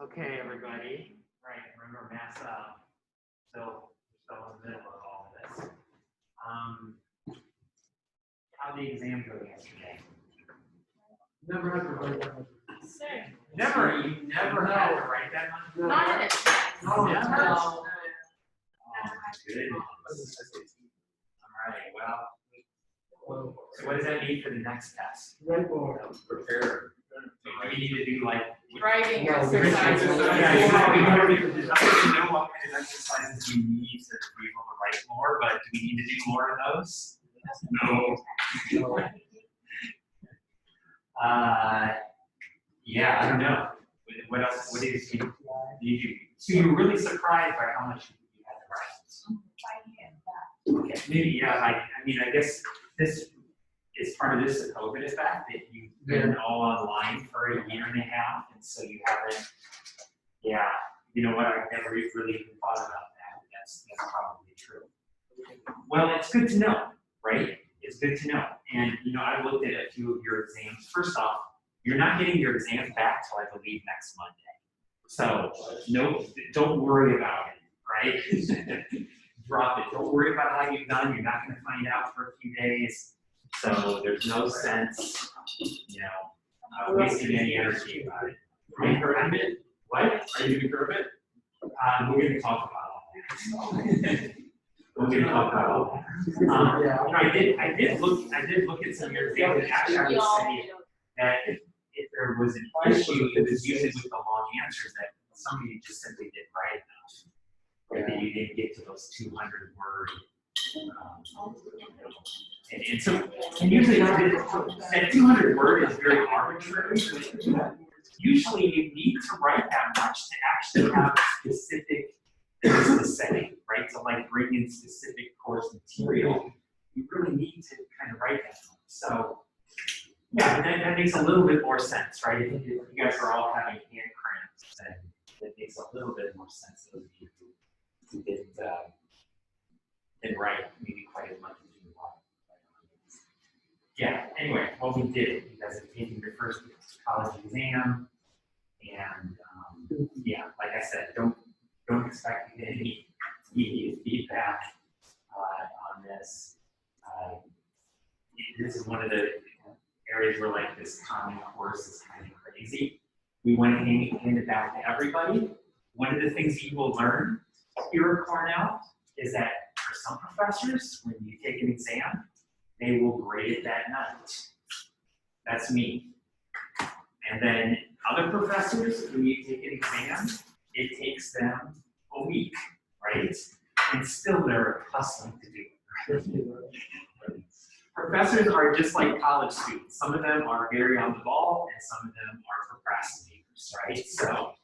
Okay, everybody. Right, remember mass up. So we're still in the middle of all of this. How did the exam go yesterday? Never had to write that much. Never, you never had to write that much? No. Not in it. No. Never. No. Oh, goodness. All right, well, so what does that mean for the next test? Right more. Prepare. Do we need to do like? Writing No, exercises. Yeah, you probably know what kind of exercises we need to be able to write more, but do we need to do more of those? No. Yeah, I don't know. What else? What is you? So you were really surprised by how much you had to write. Okay, maybe yeah. I mean, I guess this is part of this COVID effect that you've been all online for a year and a half, and so you haven't. Yeah, you know what? I've never really even thought about that. That's probably true. Well, it's good to know, right? It's good to know. And you know, I looked at a few of your exams. First off, you're not getting your exams back till I believe next Monday. So no, don't worry about it, right? Drop it. Don't worry about how you've done. You're not going to find out for a few days. So there's no sense, you know, wasting any energy about it. Right? What? Are you going to curb it? We're going to talk about all that. We're going to talk about all that. I did look at some of your exams, and actually I would say that if there was an issue, it was usually with the long answers that somebody just simply didn't write enough. Right? That you didn't get to those 200 word. And so, and usually that 200 word is very arbitrary. Usually you need to write that much to actually have specific things to say, right? To like bring in specific course material, you really need to kind of write that much. So, yeah, that makes a little bit more sense, right? If you guys are all having hand cramps, then it makes a little bit more sense of you who didn't write maybe quite as much as you want. Yeah, anyway, well, we did it. You guys have taken your first college exam, and yeah, like I said, don't expect to get any immediate feedback on this. This is one of the areas where like this common course is kind of crazy. We want to hand it back to everybody. One of the things you will learn here at Cornell is that for some professors, when you take an exam, they will grade it that night. That's me. And then other professors, when you take an exam, it takes them a week, right? And still they're accustomed to do it. Professors are just like college students. Some of them are very on the ball, and some of them are procrastinators, right? So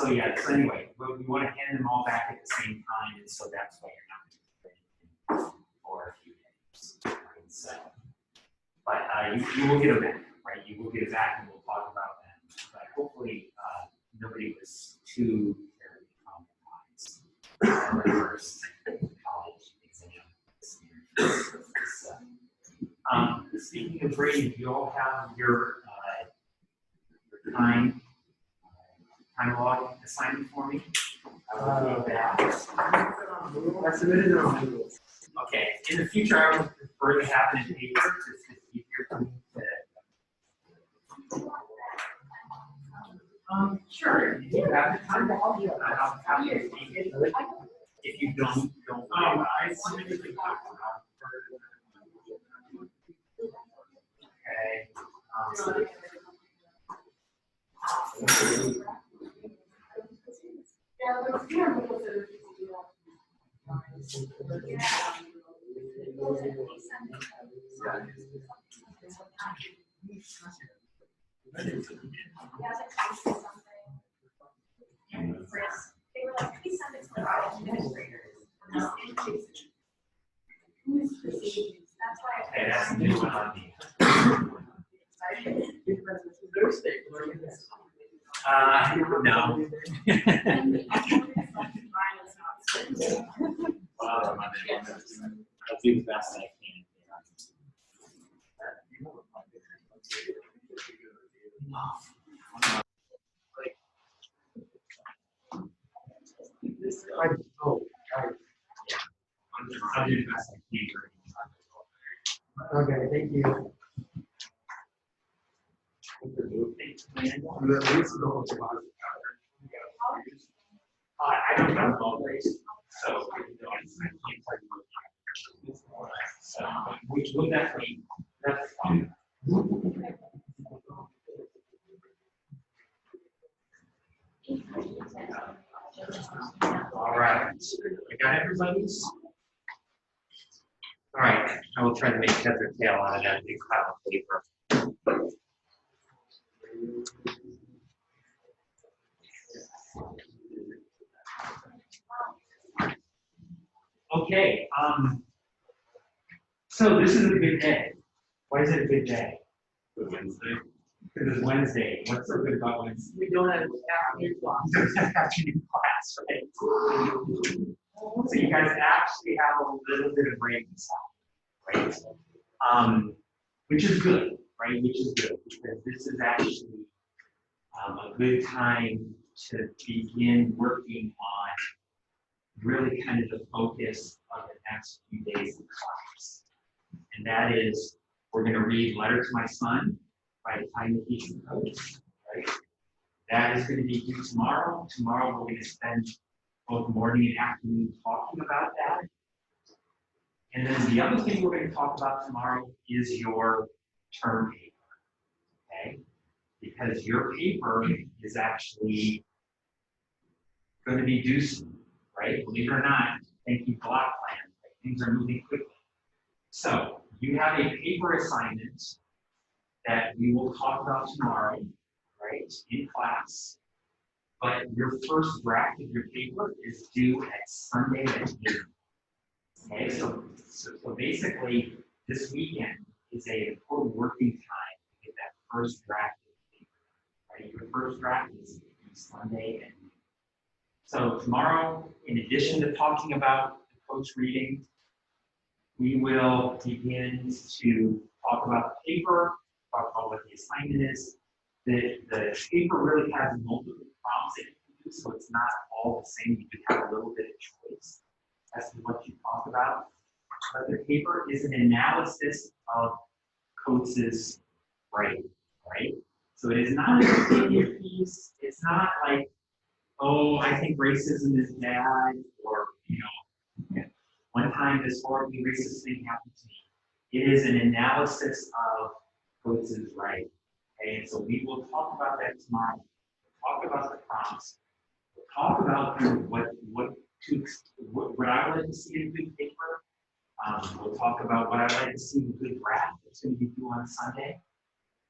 yeah. So anyway, we want to hand them all back at the same time, and so that's why you're not going to for a few days. Right? So, but you will get them back, right? You will get it back, and we'll talk about them. But hopefully, nobody was too very traumatized by their first college exam this year. Speaking of grading, you all have your time log assignment for me. I will do that. I submitted it on Google. Okay. In the future, I would prefer to have it in paper just to keep your sure. If you have the time, I'll have you take it. If you don't worry. I submitted the okay. Okay, that's a new one on me. No. I'll do the best I can. Oh, right. I'll do the best I can. Okay, thank you. I don't know all days, so. So, we will definitely, that's fine. All right, I got everybody's. All right, I will try to make heads or tail out of that big pile of paper. Okay, so this is a good day. Why is it a good day? Wednesday. Because it's Wednesday. What's so good about Wednesday? We don't have afternoon class. There's an afternoon class, right? So you guys actually have a little bit of break inside, right? Which is good, right? Which is good because this is actually a good time to begin working on really kind of the focus of the next few days of class. And that is, we're going to read Letter to My Son by Tiny Teaching Coach, right? That is going to be due tomorrow. Tomorrow we're going to spend both morning and afternoon talking about that. And then the other thing we're going to talk about tomorrow is your term paper, okay? Because your paper is actually going to be due soon, right? Believe it or not, thank you block plan, things are moving quickly. So you have a paper assignment that we will talk about tomorrow, right, in class. But your first draft of your paper is due at Sunday at noon. Okay, so basically, this weekend is an important working time to get that first draft of the paper. Right? Your first draft is Sunday at noon. So tomorrow, in addition to talking about the coach reading, we will begin to talk about the paper, talk about what the assignment is. The paper really has multiple prompts that you can do, so it's not all the same. You do have a little bit of choice as to what you talk about. But the paper is an analysis of Coates's writing, right? So it is not an opinion piece. It's not like, oh, I think racism is bad, or, you know, one time this horribly racist thing happened to me. It is an analysis of Coates's writing. Okay, and so we will talk about that tomorrow. We'll talk about the prompts. We'll talk about kind of what I would like to see in a good paper. We'll talk about what I'd like to see in a good draft that's going to be due on Sunday.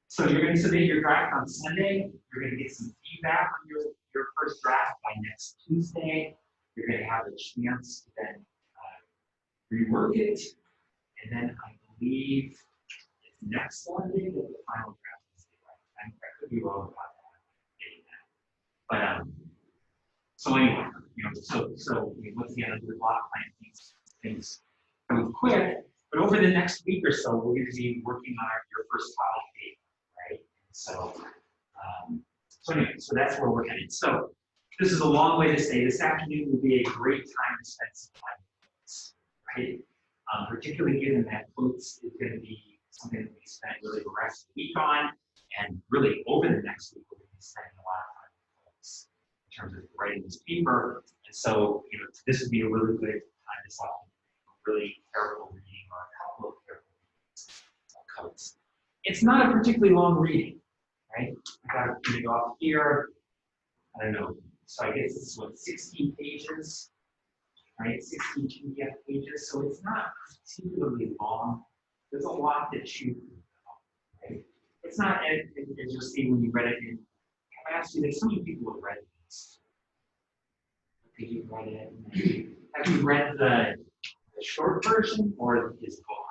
So you're going to submit your draft on Sunday. You're going to get some feedback on your first draft by next Tuesday. You're going to have a chance to then rework it. And then I believe it's next Sunday that the final draft is due. I could be wrong about that. But so anyway, you know, so once again, under the block plan, things move quick. But over the next week or so, we're going to be working on your first file paper, right? So, so anyway, so that's where we're headed. So this is a long way to say this afternoon would be a great time to spend some time with Coates, right? Particularly given that Coates is going to be something that we spend really the rest of the week on, and really over the next week we're going to be spending a lot of time with Coates in terms of writing this paper. And so, you know, this would be a really good time to start really careful reading or a couple of careful readings of Coates. It's not a particularly long reading, right? I got to go off here. I don't know. So I guess it's what, 16 pages, right? 16 PDF pages. So it's not particularly long. There's a lot that you, right? It's not, as you'll see when you read it. I asked you, there's so many people who have read this. Okay, you've read it. Have you read the short version or his book?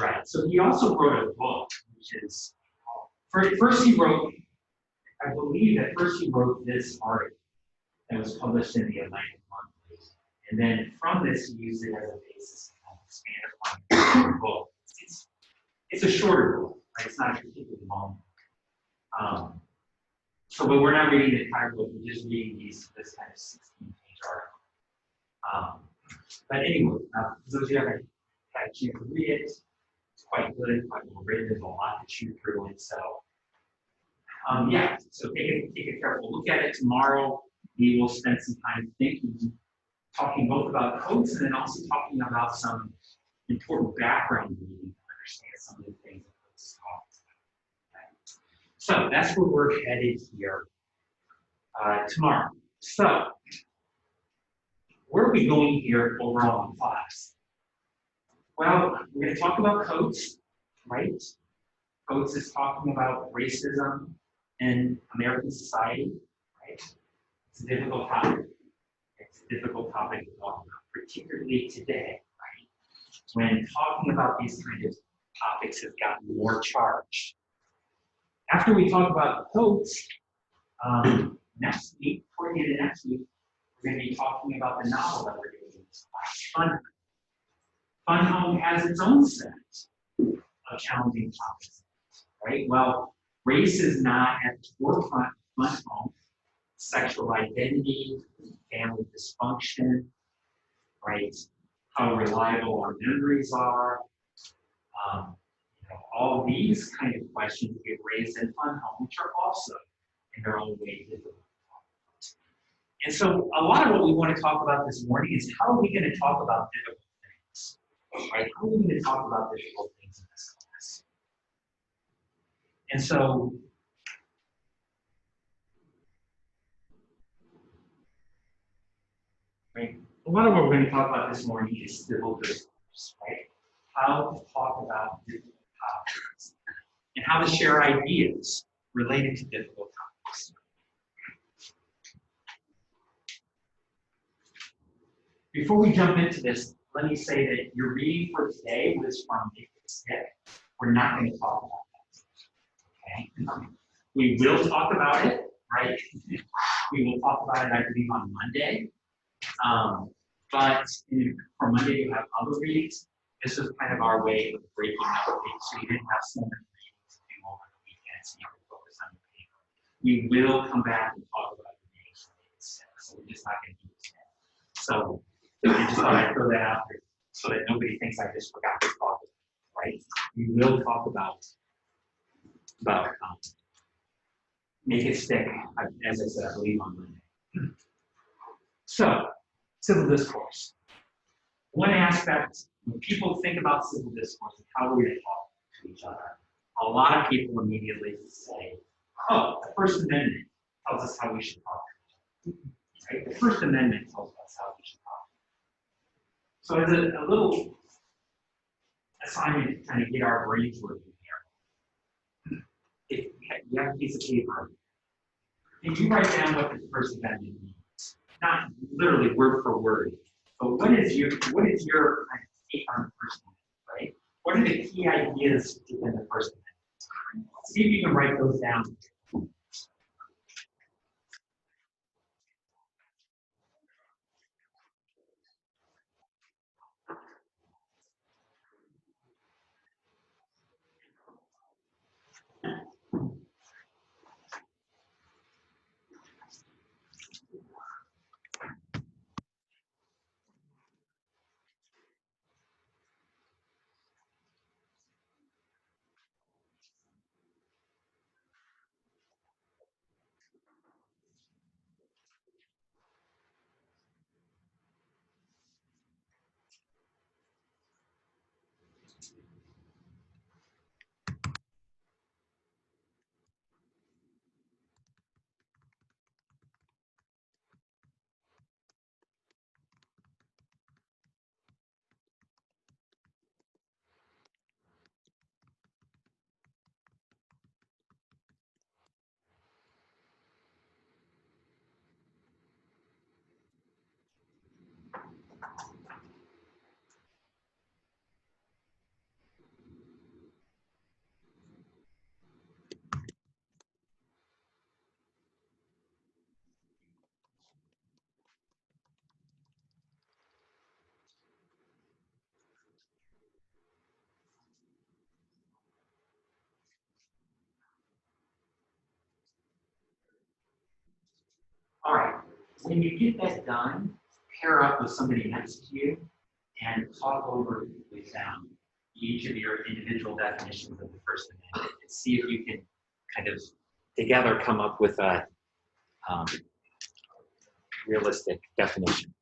Right. So he also wrote a book, which is first he wrote, I believe at first he wrote this article that was published in the Atlantic Monthly, and then from this he used it as a basis to kind of expand upon the book. It's a shorter book, right? It's not a particularly long book. So, but we're not reading the entire book, we're just reading this kind of 16-page article. But anyway, for those of you who haven't had a chance to read it, it's quite good, quite well written, there's a lot to chew through, and so, yeah, so take a careful look at it. Tomorrow, we will spend some time thinking, talking both about codes and then also talking about some important background we need to understand some of the things that codes talk about. Okay. So that's where we're headed here tomorrow. So, where are we going here overall in class? Well, we're going to talk about codes, right? Codes is talking about racism in American society, right? It's a difficult topic. It's a difficult topic to talk about, particularly today, right? When talking about these kind of topics has gotten more charged. After we talk about codes, next week, toward the end of next week, we're going to be talking about the novel that we're doing in this class, Fun Home. Fun Home has its own set of challenging topics, right? Well, race is not at the forefront of Fun Home. Sexual identity, family dysfunction, right? How reliable our memories are. All of these kind of questions get raised in Fun Home, which are also in their own way difficult. And so a lot of what we want to talk about this morning is how are we going to talk about difficult things, right? How are we going to talk about difficult things in this class? And so, right, a lot of what we're going to talk about this morning is civil discourse, right? How to talk about difficult topics and how to share ideas related to difficult topics. Before we jump into this, let me say that your reading for today was from Make It Stick. We're not going to talk about that. Okay? We will talk about it, right? We will talk about it, I believe, on Monday. But for Monday, you have other readings. This was kind of our way of breaking up things, so you didn't have so many readings to do over the weekend, so you can focus on your paper. We will come back and talk about the readings from Make It Stick, so we're just not going to do it today. So I just thought I'd throw that out there so that nobody thinks I just forgot to talk about it, right? We will talk about Make It Stick, as I said, I believe on Monday. So, civil discourse. One aspect, when people think about civil discourse and how we're going to talk to each other, a lot of people immediately say, oh, the First Amendment tells us how we should talk to each other. Right? The First Amendment tells us how we should talk. So as a little assignment to kind of get our brains working here, if you have a piece of paper, if you write down what the First Amendment means, not literally word for word, but what is your kind of take on the First Amendment, right? What are the key ideas within the First Amendment? See if you can write those down. when you get that done, pair up with somebody next to you and talk over with them each of your individual definitions of the First Amendment and see if you can kind of together come up with a realistic definition.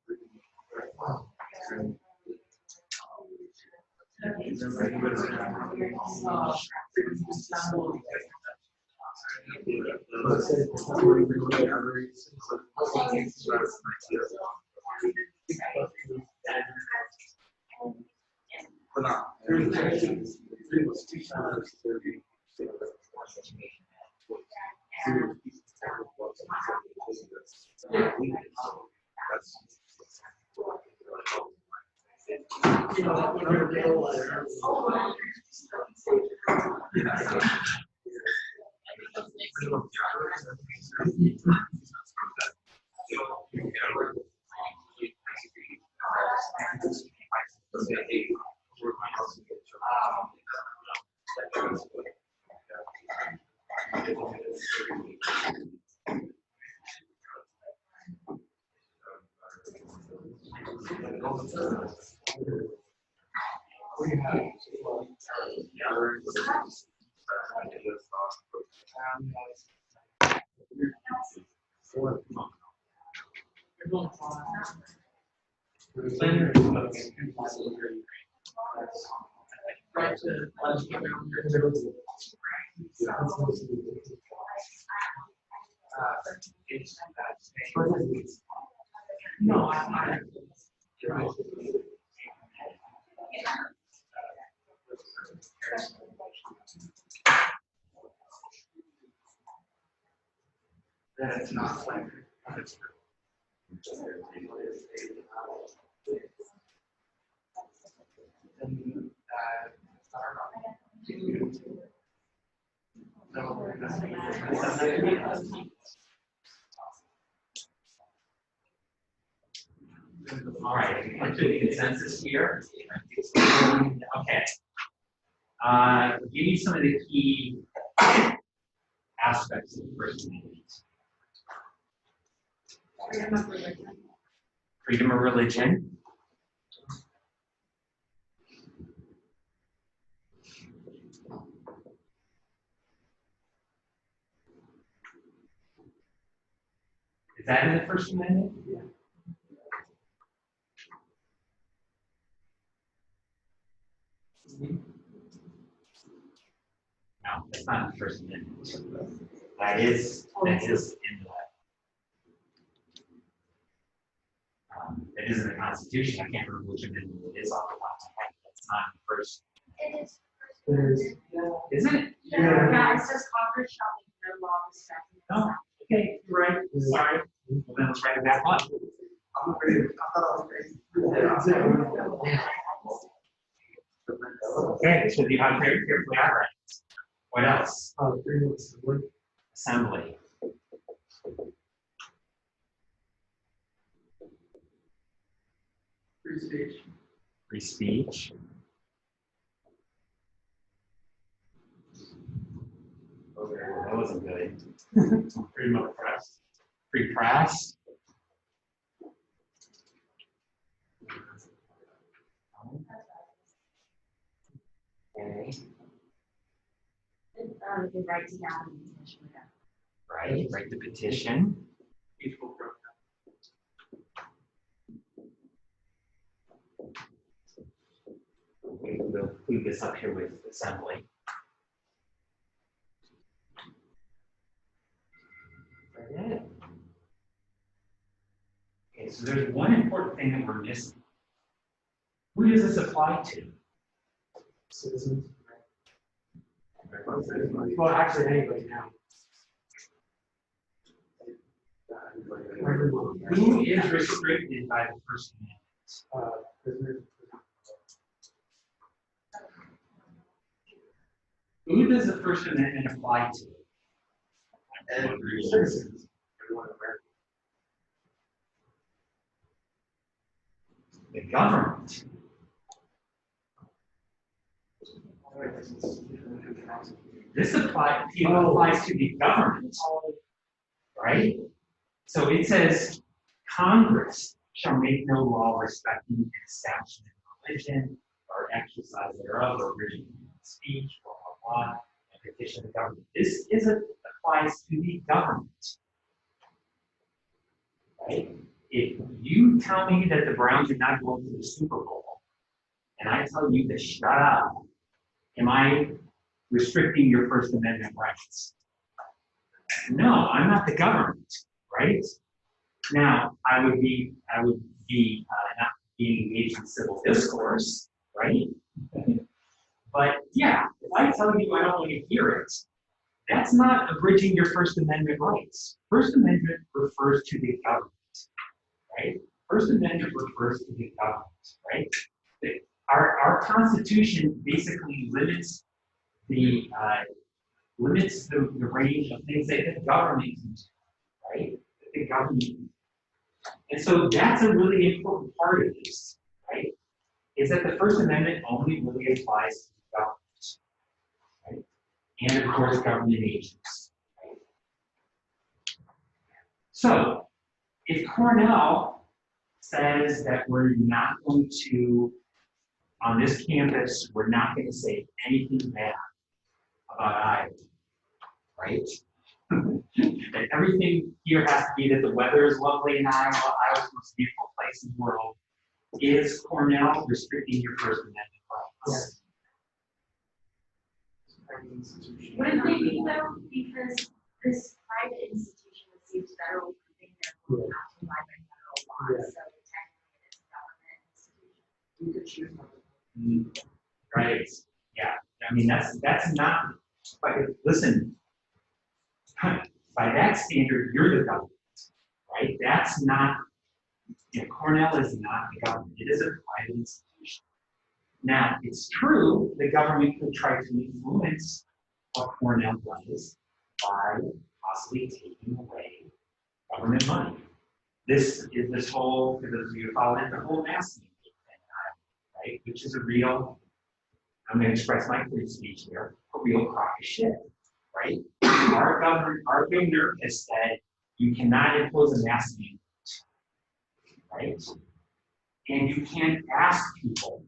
No, I'm That's not like. all right, come to the consensus here. Okay. Give me some of the key aspects of the First Amendment. Freedom of religion. Freedom of religion. Is that in the First Amendment? Yeah. No, that's not in the First Amendment. That is in the it is in the Constitution. I can't remember which amendment it is off the top of my head. That's not in the first. It is. Is it? Yeah, it says Congress shall make no law respecting. Oh, okay, you're right. Sorry. Well, then let's write it back on. Okay, so the very carefully outlined. What else? Assembly. Free speech. Free speech. Okay, well, that wasn't good. Freedom of press. Free press. Okay. The right to gather and petition. Right to petition. Peaceful protest. We'll include this up here with assembly. Okay, so there's one important thing that we're missing. Who does this apply to? Citizens. Well, actually, anybody now. Who is restricted by the First Amendment? Prisoners. Who does the First Amendment apply to? Citizens. The government. This applies to the government, right? So it says Congress shall make no law respecting an establishment of religion or exercise thereof or religion speech, blah, blah, blah, and petition the government. This applies to the government. Right? If you tell me that the Browns are not going to the Super Bowl, and I tell you to shut up, am I restricting your First Amendment rights? No, I'm not the government, right? Now, I would be not being engaged in civil discourse, right? But yeah, if I tell you I don't want to hear it, that's not abridging your First Amendment rights. First Amendment refers to the government, right? First Amendment refers to the government, right? Our Constitution basically limits the range of things that the government can do, right? That the government can do. And so that's a really important part of this, right? Is that the First Amendment only really applies to the government, right? And of course, government agents, right? So, if Cornell says that we're not going to, on this campus, we're not going to say anything bad about Iowa, right? And everything here has to be that the weather is lovely in Iowa, Iowa's the most beautiful place in the world. Is Cornell restricting your First Amendment rights? What if they do though, because this private institution receives federal funding, therefore they have to abide by federal laws, so technically it's a government institution. Right, yeah, I mean, that's not, but listen, by that standard, you're the government, right? That's not, Cornell is not the government, it is a private institution. Now, it's true, the government could try to influence what Cornell does by possibly taking away government money. This is this whole, for those of you who follow it, the whole mass thing, right? Which is a real, I'm going to express my free speech here, a real crock of shit, right? Our governor has said you cannot impose a mask mandate, right? And you can't ask people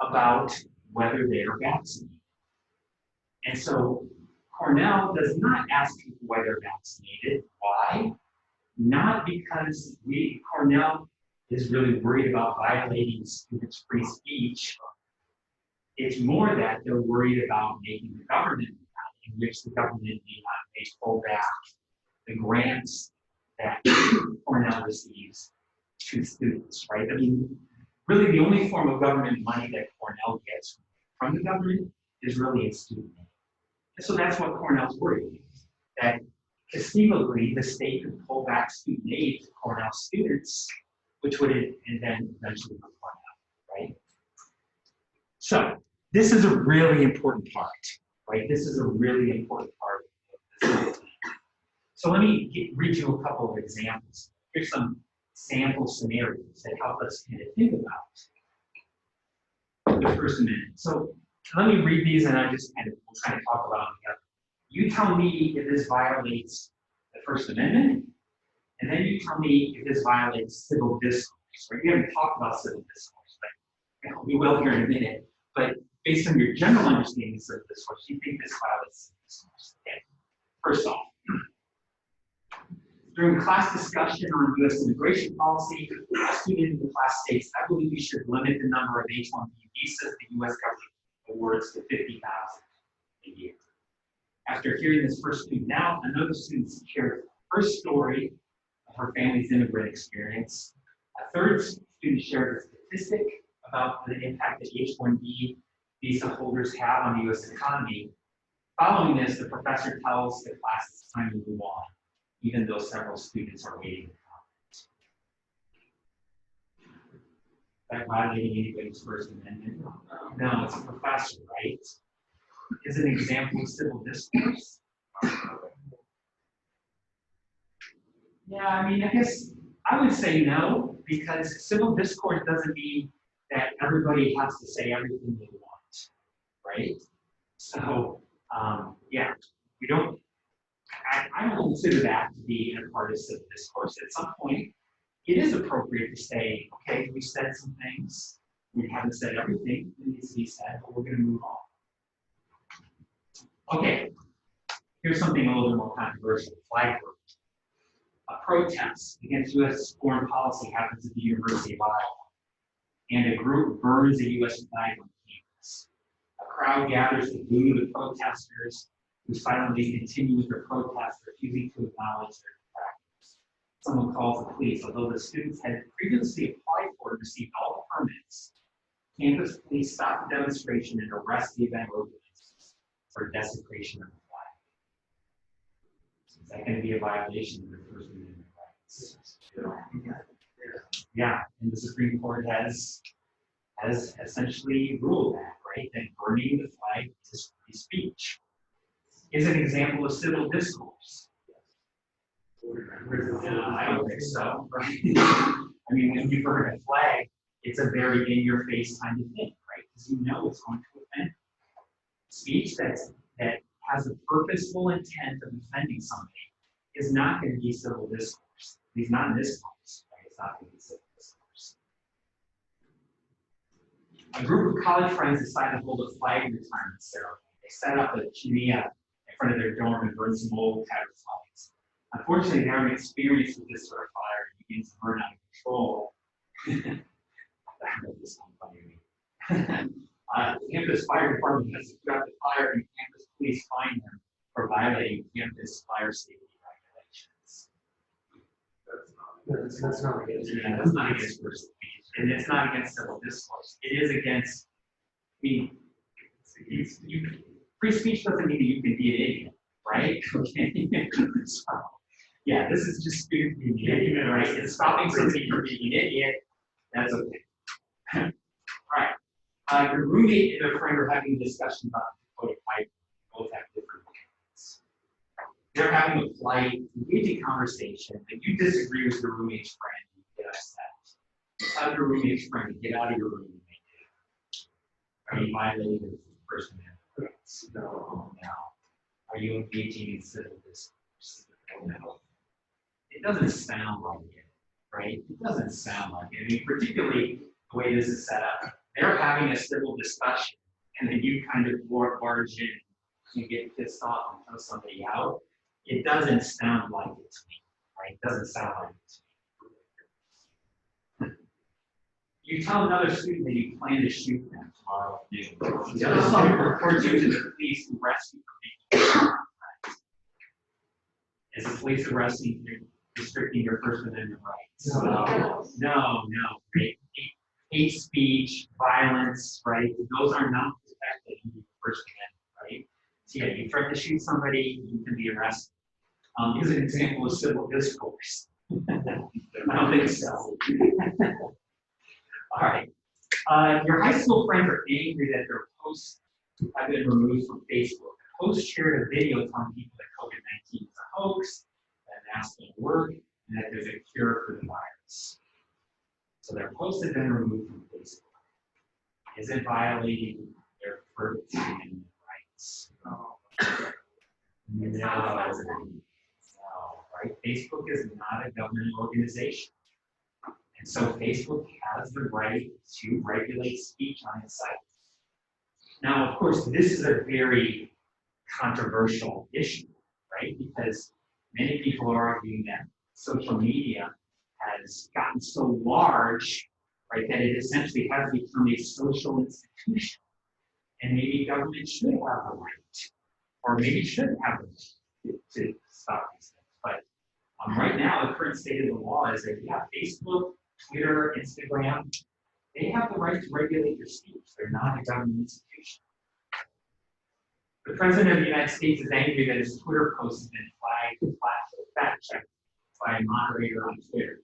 about whether they are vaccinated. And so Cornell does not ask people whether they're vaccinated. Why? Not because Cornell is really worried about violating students' free speech. It's more that they're worried about making the government, in which the government may pull back the grants that Cornell receives to students, right? I mean, really the only form of government money that Cornell gets from the government is really its student aid. And so that's what Cornell's worried about, that conceivably the state could pull back student aid to Cornell students, which would and then eventually hurt Cornell, right? So this is a really important part, right? This is a really important part of this. So let me read you a couple of examples. Here's some sample scenarios that help us kind of think about the First Amendment. So let me read these and we'll kind of talk about them together. You tell me if this violates the First Amendment, and then you tell me if this violates civil discourse. Right? We haven't talked about civil discourse, but we will here in a minute. But based on your general understanding of civil discourse, you think this violates civil discourse. Okay. First off, during class discussion on U.S. immigration policy, a student in the class states, I believe we should limit the number of H-1B visas the U.S. government awards to 50,000 a year. After hearing this first student out, another student shared her story of her family's immigrant experience. A third student shared a statistic about the impact that H-1B visa holders have on the U.S. economy. Following this, the professor tells the class it's time to move on, even though several students are waiting to comment. Is that violating anybody's First Amendment? No, it's a professor, right? Is an example of civil discourse? Yeah, I mean, I guess I would say no, because civil discourse doesn't mean that everybody has to say everything they want, right? So, yeah, we don't. I don't consider that to be a part of civil discourse. At some point, it is appropriate to say, okay, we said some things, we haven't said everything that needs to be said, but we're gonna move on. Okay, here's something a little bit more controversial, flag burning. A protest against U.S. foreign policy happens at the University of Iowa, and a group burns a U.S. flag on campus. A crowd gathers to boo the protesters, who silently continue with their protest, refusing to acknowledge their practice. Someone calls the police, although the students had previously applied for and received all the permits. Campus police stopped the demonstration and arrested the event organizers for desecration of the flag. Is that going to be a violation of the First Amendment rights? Yeah, and the Supreme Court has essentially ruled that, right? That burning the flag is free speech. Is an example of civil discourse. I don't think so, right? I mean, when you burn a flag, it's a very in-your-face kind of thing, right? Because you know it's going to offend. Speech that has a purposeful intent of offending somebody is not going to be civil discourse. At least not in this case, right? It's not going to be civil discourse. A group of college friends decided to hold a flag retirement ceremony. They set up a chimenea in front of their dorm and burned some old tattered flags. Unfortunately, they haven't experienced with this sort of fire. It begins to burn out of control. This one funny. Campus fire department has to put out the fire, and campus police fine them for violating campus fire safety regulations. That's not against. Yeah, that's not against first speech, and it's not against civil discourse. It is against. I mean, free speech doesn't mean that you can be an idiot, right? Okay. So, yeah, this is just students being an idiot, right? And stopping somebody from being an idiot, that's okay. All right. Your roommate and a friend are having a discussion about the Dakota pipe. Both have different opinions. They're having a polite, engaging conversation, and you disagree with your roommate's friend, and you get upset. Tell your roommate's friend to get out of your room and make it. Are you violating the First Amendment rights? No. Are you engaging in civil discourse? No. It doesn't sound like it, right? It doesn't sound like it. I mean, particularly the way this is set up. They're having a civil discussion, and then you kind of barge in and get pissed off and throw somebody out. It doesn't sound like it to me, right? It doesn't sound like it to me. You tell another student that you plan to shoot them tomorrow afternoon. The other student reports you to the police who arrest you for making friends. Is the police arresting you, restricting your First Amendment rights? No. Hate speech, violence, right? Those are not protected in the First Amendment, right? So yeah, you threaten to shoot somebody, you can be arrested. Here's an example of civil discourse. I don't think so. All right. Your high school friends are angry that their posts have been removed from Facebook. The post shared a video telling people that COVID-19 is a hoax, that masks don't work, and that there's a cure for the virus. So their posts have been removed from Facebook. Is it violating their First Amendment rights? No. Right? Facebook is not a government organization. And so Facebook has the right to regulate speech on its site. Now, of course, this is a very controversial issue, right? Because many people are arguing that social media has gotten so large, right, that it essentially has become a social institution. And maybe government should have the right, or maybe shouldn't have the right to stop these things. But right now, the current state of the law is that, yeah, Facebook, Twitter, Instagram, they have the right to regulate your speech. They're not a government institution. The President of the United States is angry that his Twitter post has been flagged, fact-checked by a moderator on Twitter.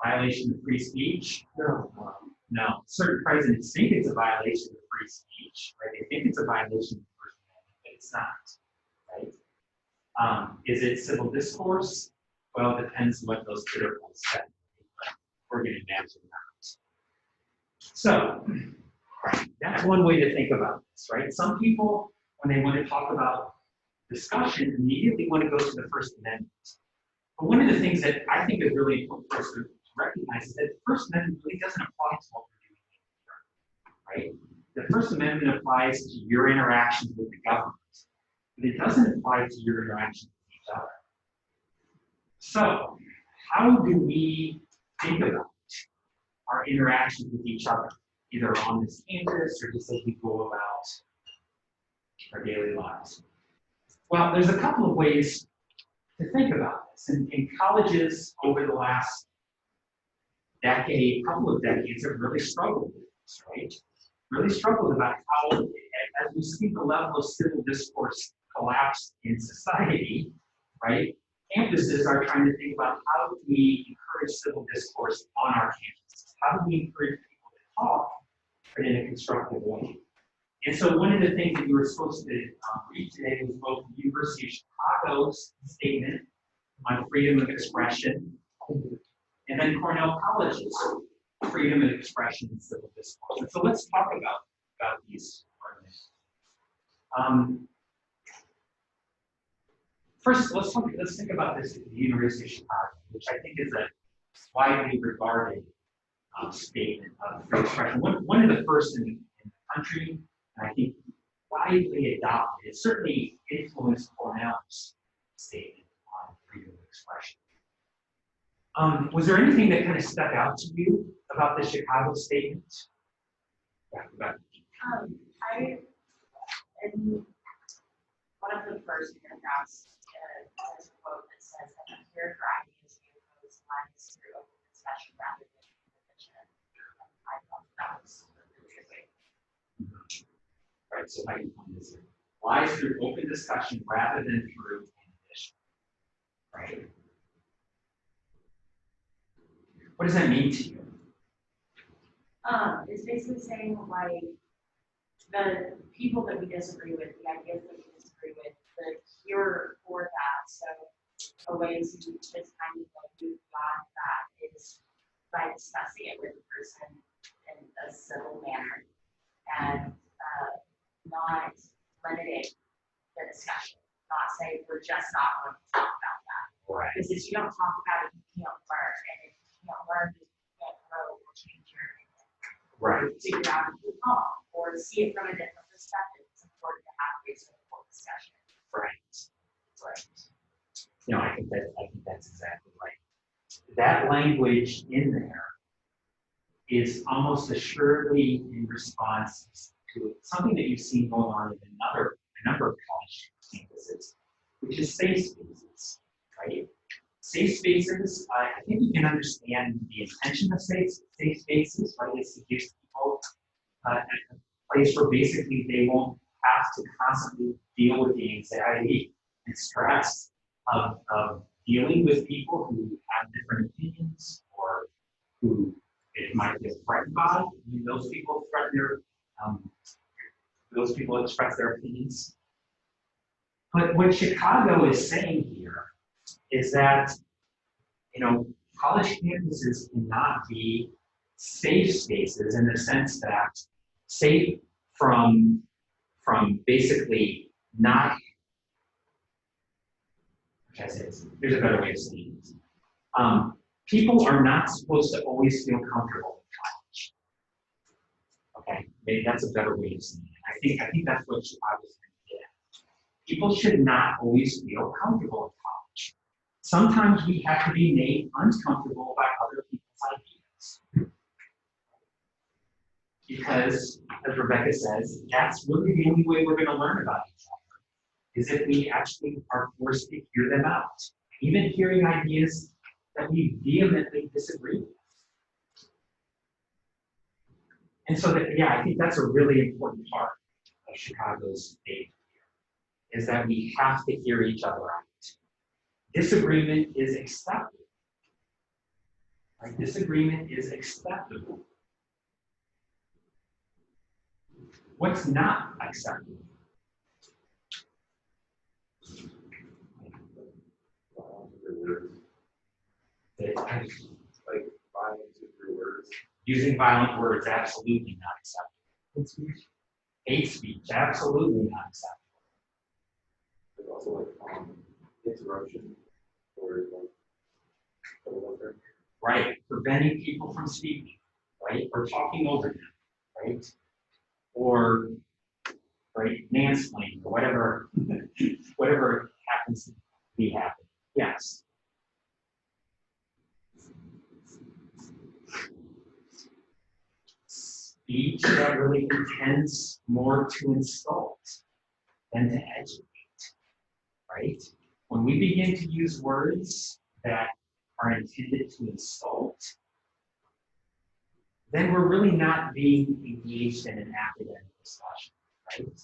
Violation of free speech? No. Certain presidents think it's a violation of free speech, right? They think it's a violation of the First Amendment, but it's not, right? Is it civil discourse? Well, it depends what those Twitter posts say. We're going to imagine that. So, right, that's one way to think about this, right? Some people, when they want to talk about discussion, immediately want to go to the First Amendment. But one of the things that I think is really important for us to recognize is that the First Amendment really doesn't apply to what we're doing here, right? The First Amendment applies to your interactions with the government, but it doesn't apply to your interactions with each other. So, how do we think about our interactions with each other, either on this campus or just as we go about our daily lives? Well, there's a couple of ways to think about this. In colleges over the last decade, couple of decades, have really struggled with this, right? Really struggled about how, as we see the level of civil discourse collapse in society, right? Campuses are trying to think about how do we encourage civil discourse on our campuses? How do we encourage people to talk, but in a constructive way? And so one of the things that you were supposed to read today was both the University of Chicago's statement on freedom of expression, and then Cornell College's freedom of expression and civil discourse. And so let's talk about these for a minute. First, let's think about this at the University of Chicago, which I think is a widely regarded statement of free expression. One of the first in the country, and I think widely adopted. It certainly influenced Cornell's statement on freedom of expression. Was there anything that kind of stuck out to you about the Chicago statement? Yeah, I, in one of the first paragraphs, there's a quote that says that I'm here for ideas to oppose lines through open discussion rather than division. I thought that was interesting. Right, so my point is lies through open discussion rather than through inhibition. Right? What does that mean to you? It's basically saying like the people that we disagree with, the ideas that we disagree with, the cure for that. So a way to just kind of like move beyond that is by discussing it with the person in a civil manner and not limiting the discussion. Not say we're just not going to talk about that. Right. Because if you don't talk about it, you can't learn. And if you can't learn, you can't grow or change your opinion. Right. Figure out if you're wrong or see it from a different perspective. It's important to have this full discussion. Right. Right. No, I think that's exactly right. That language in there is almost assuredly in response to something that you've seen going on in a number of college campuses, which is safe spaces, right? Safe spaces, I think you can understand the intention of safe spaces, right? It's to give people a place where basically they won't have to constantly deal with the anxiety and stress of dealing with people who have different opinions or who it might get threatened by. I mean, those people threaten those people express their opinions. But what Chicago is saying here is that, college campuses cannot be safe spaces in the sense that safe from basically not, which I say this, there's a better way of saying this. People are not supposed to always feel comfortable in college. Okay, maybe that's a better way of saying it. I think that's what Chicago's going to get. People should not always feel comfortable in college. Sometimes we have to be made uncomfortable by other people's ideas. Because, as Rebecca says, that's really the only way we're going to learn about each other, is if we actually are forced to hear them out. Even hearing ideas that we vehemently disagree with. And so, I think that's a really important part of Chicago's debate here, is that we have to hear each other out. Disagreement is acceptable. Right? Disagreement is acceptable. What's not acceptable? Like violence through words. Using violent words, absolutely not acceptable. Hate speech. Hate speech, absolutely not acceptable. There's also like interruption or like right? Preventing people from speaking, right? Or talking over them, right? Or, right, mansplaining, or whatever, whatever happens to be happening. Yes. Speech that really intends more to insult than to educate, right? When we begin to use words that are intended to insult, then we're really not being engaged in an academic discussion, right?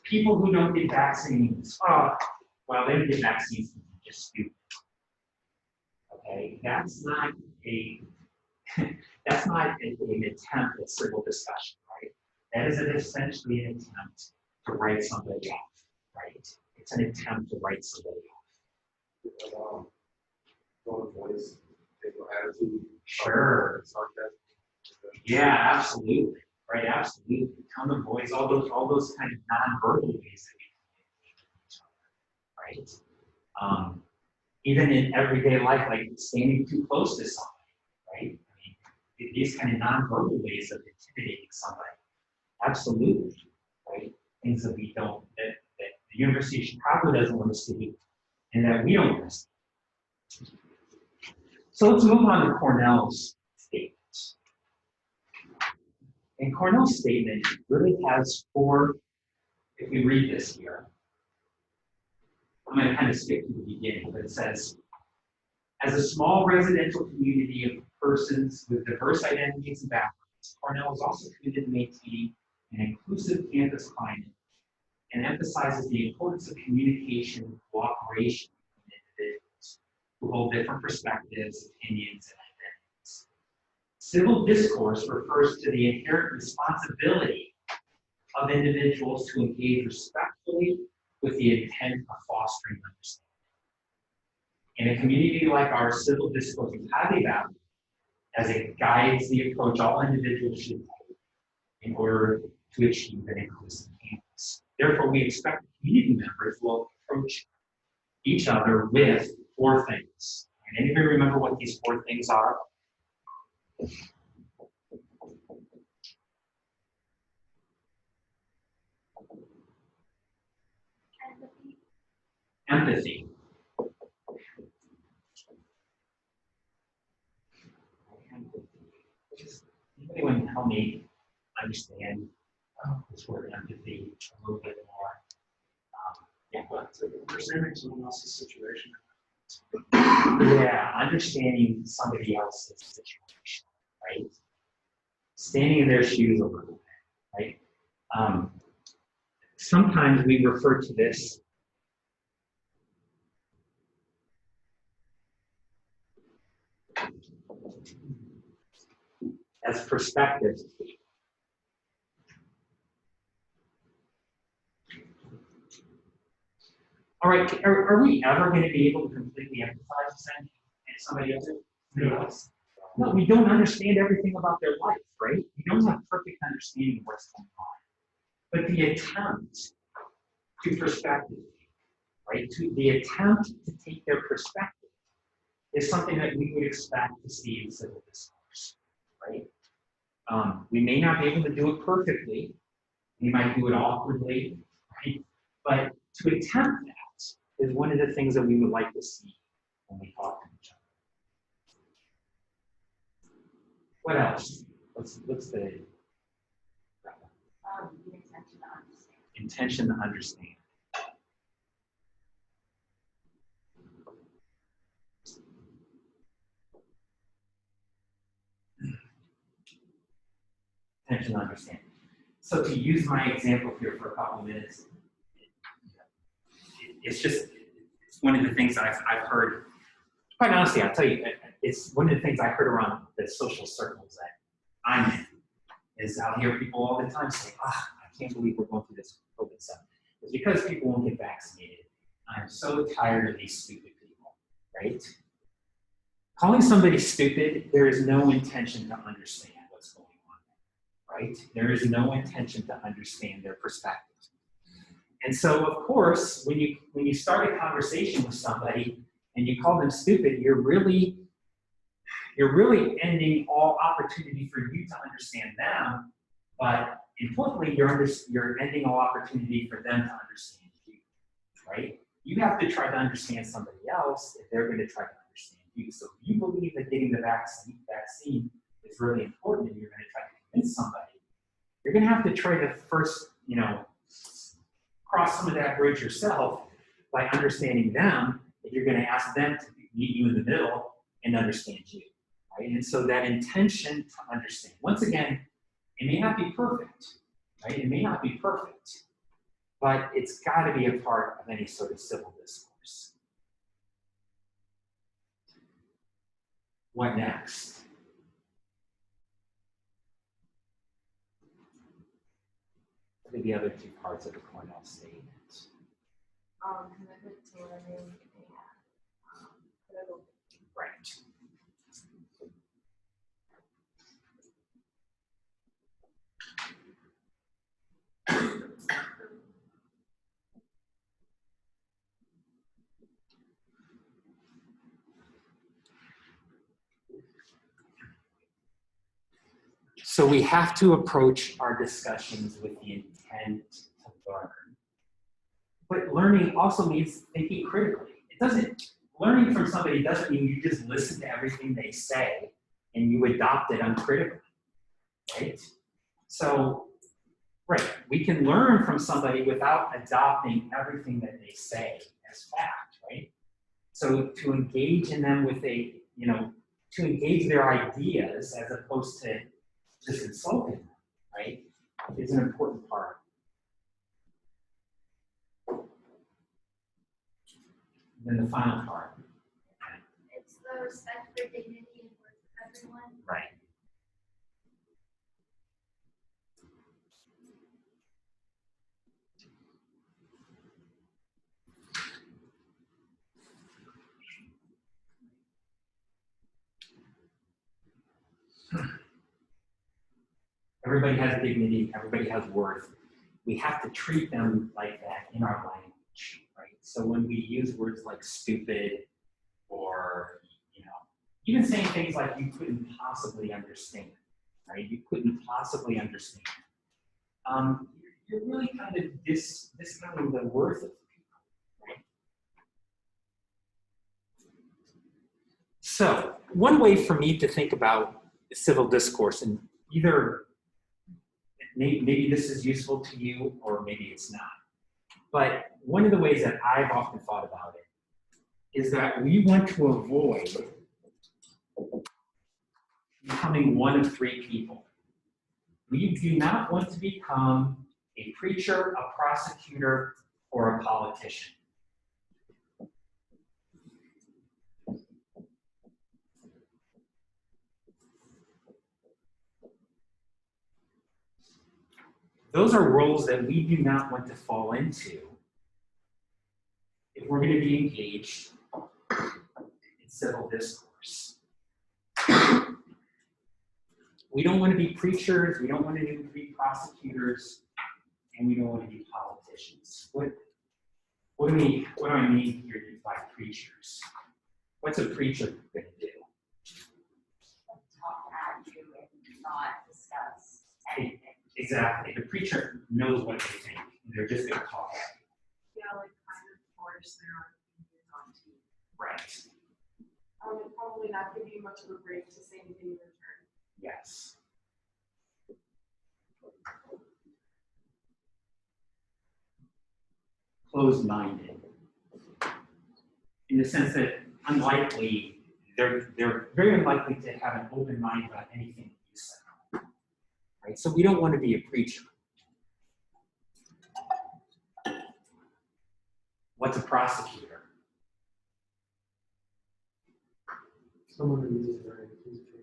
People who don't get vaccines, well, they don't get vaccines, they're just stupid. Okay, that's not an attempt at civil discussion, right? That is essentially an attempt to write somebody off, right? It's an attempt to write somebody off. Tone of voice, facial attitude. Sure. Sarcasm. Yeah, absolutely. Right, absolutely. Tone of voice, all those kind of nonverbal ways that we communicate with each other, right? Even in everyday life, like standing too close to somebody, right? I mean, these kind of nonverbal ways of intimidating somebody. Absolutely, right? Things that we don't, that the University of Chicago doesn't want us to do, and that we don't want us to do. So let's move on to Cornell's statement. And Cornell's statement really has four, if we read this here, I'm going to kind of skip to the beginning, but it says, as a small residential community of persons with diverse identities and backgrounds, Cornell is also committed to maintaining an inclusive campus climate and emphasizes the importance of communication and cooperation with individuals who hold different perspectives, opinions, and identities. Civil discourse refers to the inherent responsibility of individuals to engage respectfully with the intent of fostering understanding. In a community like ours, civil discourse is highly valued as it guides the approach all individuals should take in order to achieve an inclusive campus. Therefore, we expect community members will approach each other with four things. And anybody remember what these four things are? Empathy. Anybody want to help me understand this word empathy a little bit more? Yeah, what? Understanding someone else's situation. Yeah, understanding somebody else's situation, right? Standing in their shoes a little bit, right? Sometimes we refer to this as perspective. All right, are we ever going to be able to completely empathize with somebody else? No, we don't understand everything about their life, right? We don't have perfect understanding of what's going on. But the attempt to perspective, right? The attempt to take their perspective is something that we would expect to see in civil discourse, right? We may not be able to do it perfectly. We might do it awkwardly, right? But to attempt that is one of the things that we would like to see when we talk to each other. What else? What's the intention to understand. intention to understand? Intention to understand. So to use my example here for a couple of minutes, it's one of the things that I've heard. Quite honestly, I'll tell you, it's one of the things I heard around the social circles that I'm in. Is I'll hear people all the time say, I can't believe we're going through this COVID stuff. It's because people won't get vaccinated. I'm so tired of these stupid people, right? Calling somebody stupid, there is no intention to understand what's going on, right? There is no intention to understand their perspective. And so, of course, when you start a conversation with somebody and you call them stupid, you're really You're really ending all opportunity for you to understand them, but importantly, you're ending all opportunity for them to understand you, right? You have to try to understand somebody else if they're going to try to understand you. So if you believe that getting the vaccine is really important and you're going to try to convince somebody, you're going to have to try to first, cross some of that bridge yourself by understanding them, if you're going to ask them to meet you in the middle and understand you, right? And so that intention to understand, once again, it may not be perfect, right? It may not be perfect, but it's got to be a part of any sort of civil discourse. What next? What are the other two parts of the Cornell statement? Commitment to learning and critical Right. So we have to approach our discussions with the intent to learn. But learning also means thinking critically. Learning from somebody doesn't mean you just listen to everything they say and you adopt it uncritically, right? So, right, we can learn from somebody without adopting everything that they say as fact, right? So to engage in them with to engage their ideas as opposed to just insulting them, right, is an important part. And then the final part. It's the respect for dignity and worth of everyone. Right. Everybody has dignity, everybody has worth. We have to treat them like that in our language, right? So when we use words like stupid or, even saying things like you couldn't possibly understand, right? You couldn't possibly understand. You're really kind of discounting the worth of people, right? So one way for me to think about civil discourse, and either maybe this is useful to you or maybe it's not, but one of the ways that I've often thought about it is that we want to avoid becoming one of three people. We do not want to become a preacher, a prosecutor, or a politician. Those are roles that we do not want to fall into if we're going to be engaged in civil discourse. We don't want to be preachers, we don't want to be prosecutors, and we don't want to be politicians. What do I mean here by preachers? What's a preacher going to do? talk at you and not discuss anything. Exactly. The preacher knows what they think. They're just going to talk at you. Yeah, like kind of force their opinion onto you. Right. And probably not give you much of a break to say anything in return. Yes. Closed-minded. In the sense that they're very unlikely to have an open mind about anything you say. Right? So we don't want to be a preacher. What's a prosecutor? Someone who uses their accusatory.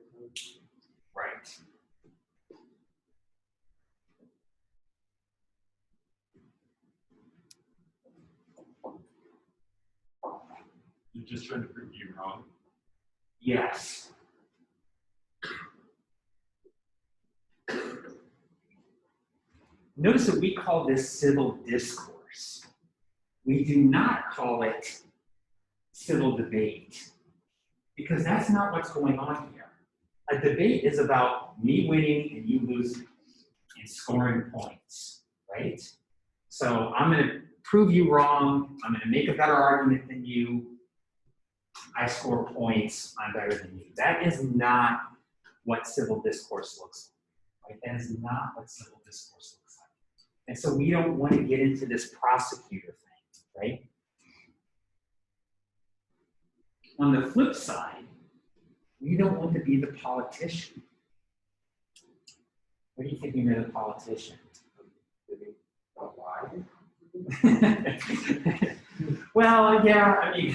Right. You're just trying to prove you wrong. Yes. Notice that we call this civil discourse. We do not call it civil debate, Because that's not what's going on here. A debate is about me winning and you losing and scoring points, right? So I'm going to prove you wrong. I'm going to make a better argument than you. I score points. I'm better than you. That is not what civil discourse looks like, right? That is not what civil discourse looks like. And so we don't want to get into this prosecutor thing, right? On the flip side, we don't want to be the politician. What do you think of the politician? Well, yeah, I mean,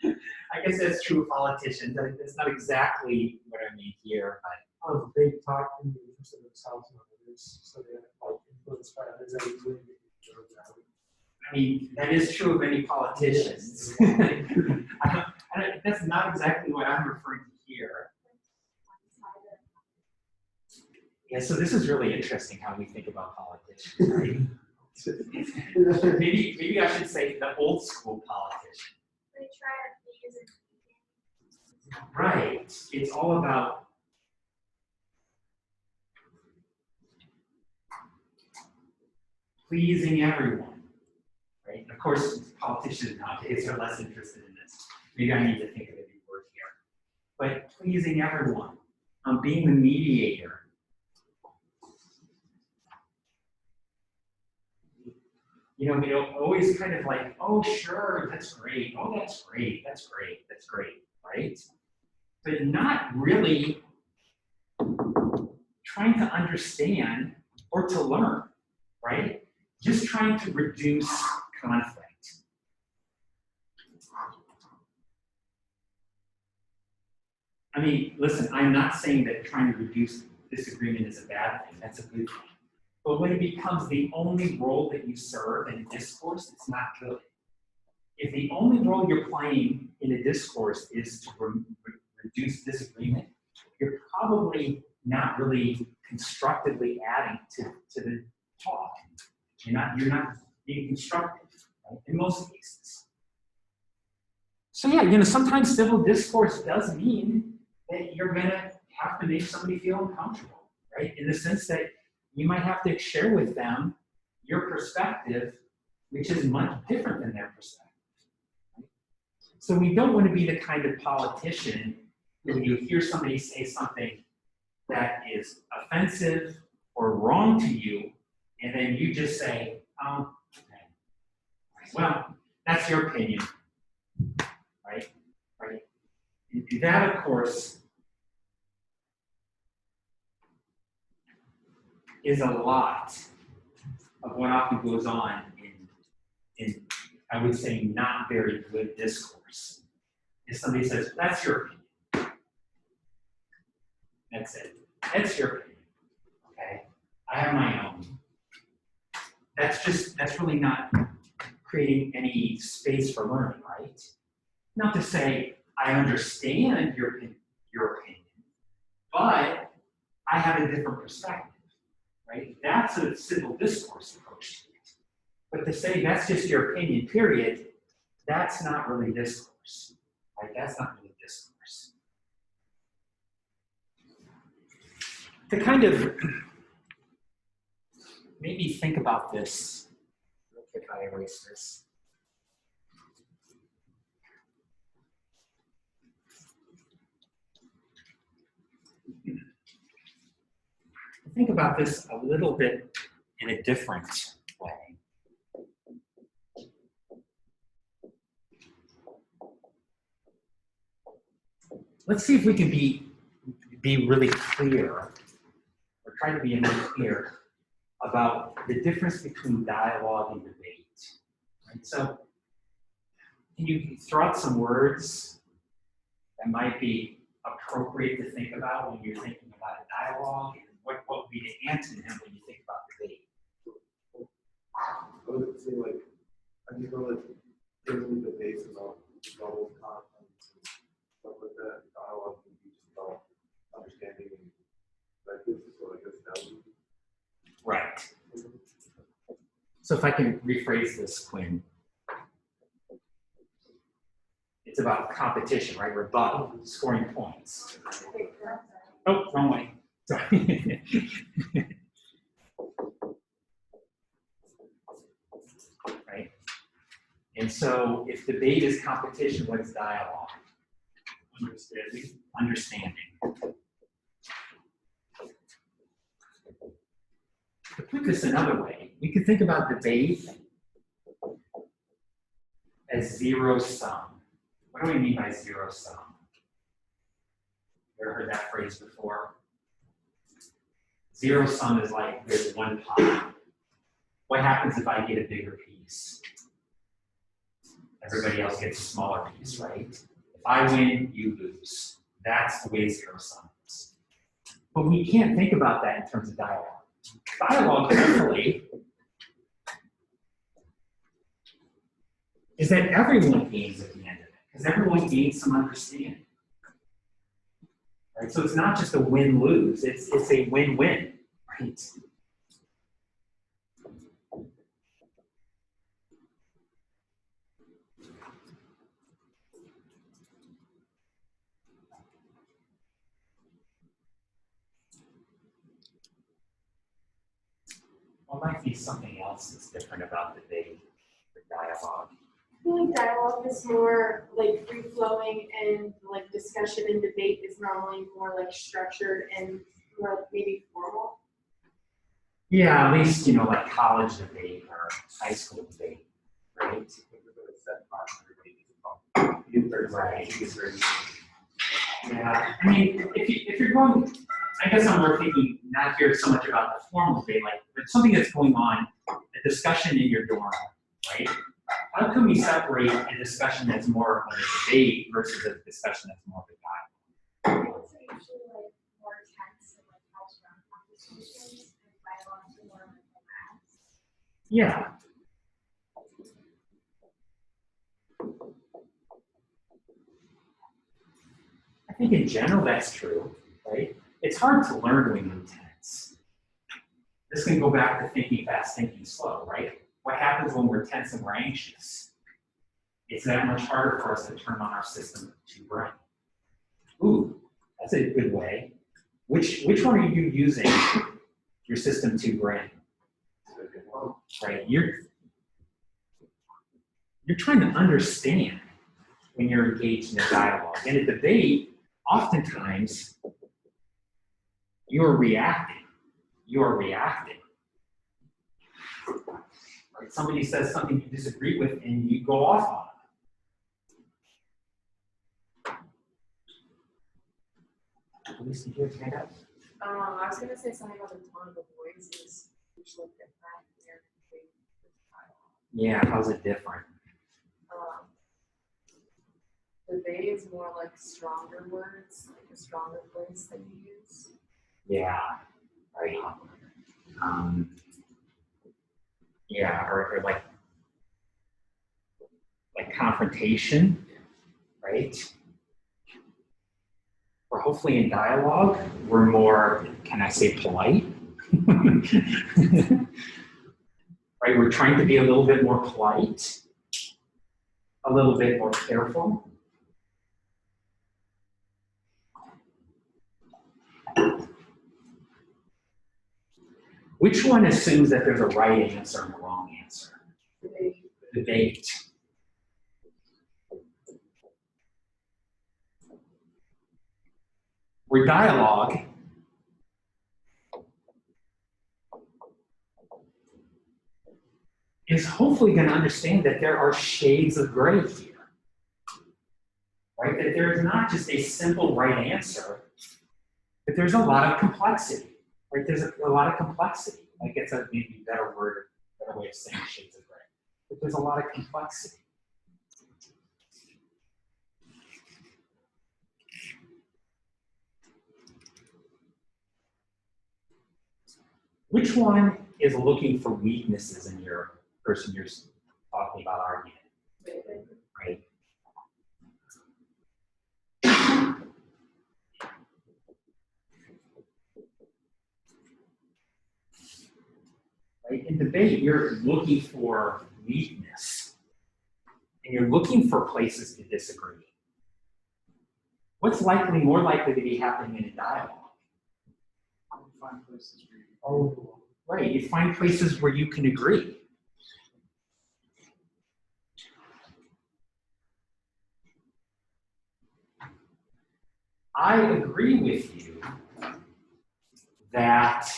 I guess that's true of politicians. That's not exactly what I mean here, but They talk in the interest of themselves and others, so they're like influenced by others. That is really I mean, that is true of any politicians. That's not exactly what I'm referring to here. Yeah, so this is really interesting how we think about politicians, right? maybe I should say the old school politician. They try to please and Right. It's all about pleasing everyone, right? Of course, politicians nowadays are less interested in this. Maybe I need to think of a new word here. But pleasing everyone, being the mediator. You know, we always kind of like, oh, sure, that's great. Oh, that's great. That's great. That's great, right? But not really trying to understand or to learn, right? Just trying to reduce conflict. I mean, listen, I'm not saying that trying to reduce disagreement is a bad thing. That's a good thing. But when it becomes the only role that you serve in a discourse, it's not good. If the only role you're playing in a discourse is to reduce disagreement, you're probably not really constructively adding to the talk. You're not being constructive, right, in most cases. So yeah, you know, sometimes civil discourse does mean that you're gonna have to make somebody feel uncomfortable, right? In the sense that you might have to share with them your perspective, which is much different than their perspective. Right? So we don't want to be the kind of politician where you hear somebody say something that is offensive or wrong to you, and then you just say, oh, okay. Well, that's your opinion, right? Right? And that, of course, is a lot of what often goes on in I would say, not very good discourse. If somebody says, that's your opinion. That's it. That's your opinion. Okay? I have my own. That's really not creating any space for learning, right? Not to say I understand your opinion, but I have a different perspective. Right? That's a civil discourse approach to it. But to say that's just your opinion, period, that's not really discourse. Right? That's not really discourse. To kind of maybe think about this, real quick, I erase this. Think about this a little bit in a different way. Let's see if we can be really clear, or try to be really clear about the difference between dialogue and debate. Right? So, can you throw out some words that might be appropriate to think about when you're thinking about a dialogue? What would be the antonym when you think about debate? I would say, like, I just know that generally debates about double content and stuff like that. Dialogue can be just about understanding and perspectives, so I guess that would be. Right. So if I can rephrase this, Quinn. It's about competition, right? Rebuttal, scoring points. Oh, wrong way. Sorry. Right? And so if debate is competition, what is dialogue? Understanding. Understanding. To put this another way, we could think about debate as zero sum. What do we mean by zero sum? You ever heard that phrase before? Zero sum is like there's one pie. What happens if I get a bigger piece? Everybody else gets a smaller piece, right? If I win, you lose. That's the way zero sum is. But we can't think about that in terms of dialogue. Dialogue, hopefully, is that everyone gains at the end of it, because everyone gains some understanding. Right? So it's not just a win-lose, it's a win-win, right? What might be something else that's different about debate or dialogue? I feel like dialogue is more like free flowing and like discussion and debate is normally more like structured and more maybe formal. Yeah, at least, like college debate or high school debate, right? Right. Yeah, I mean, if you're going, I guess I'm more thinking not here so much about the formal debate, like but something that's going on, a discussion in your dorm, right? How can we separate a discussion that's more of a debate versus a discussion that's more of a dialogue? It's usually like more tense and like high strung conversations and dialogues are more like relaxed. Yeah. I think in general that's true, right? It's hard to learn when you're tense. This can go back to thinking fast, thinking slow, right? What happens when we're tense and we're anxious? It's that much harder for us to turn on our system to brain. Ooh, that's a good way. Which one are you using your system to brain? Right? You're trying to understand when you're engaged in a dialogue. In a debate, oftentimes you're reacting. You're reacting. Right? Somebody says something you disagree with and you go off on it. Elise, did you have your hand up? I was gonna say something about the tone of the voice is usually different here. Yeah, how's it different? Debate is more like stronger words, like a stronger voice that you use. Yeah, right. Yeah, or like confrontation, right? Or hopefully in dialogue, we're more, can I say polite? Right, we're trying to be a little bit more polite, a little bit more careful. Which one assumes that there's a right answer and a wrong answer? Debate. Where dialogue is hopefully going to understand that there are shades of gray here. Right? That there is not just a simple right answer, but there's a lot of complexity. Right? There's a lot of complexity. Like it's a maybe better word, better way of saying shades of gray. But there's a lot of complexity. Which one is looking for weaknesses in your person you're talking about arguing? Right? Right? In debate, you're looking for weakness and you're looking for places to disagree, what's more likely to be happening in a dialogue? Find places where you. Oh, Right, you find places where you can agree. I agree with you that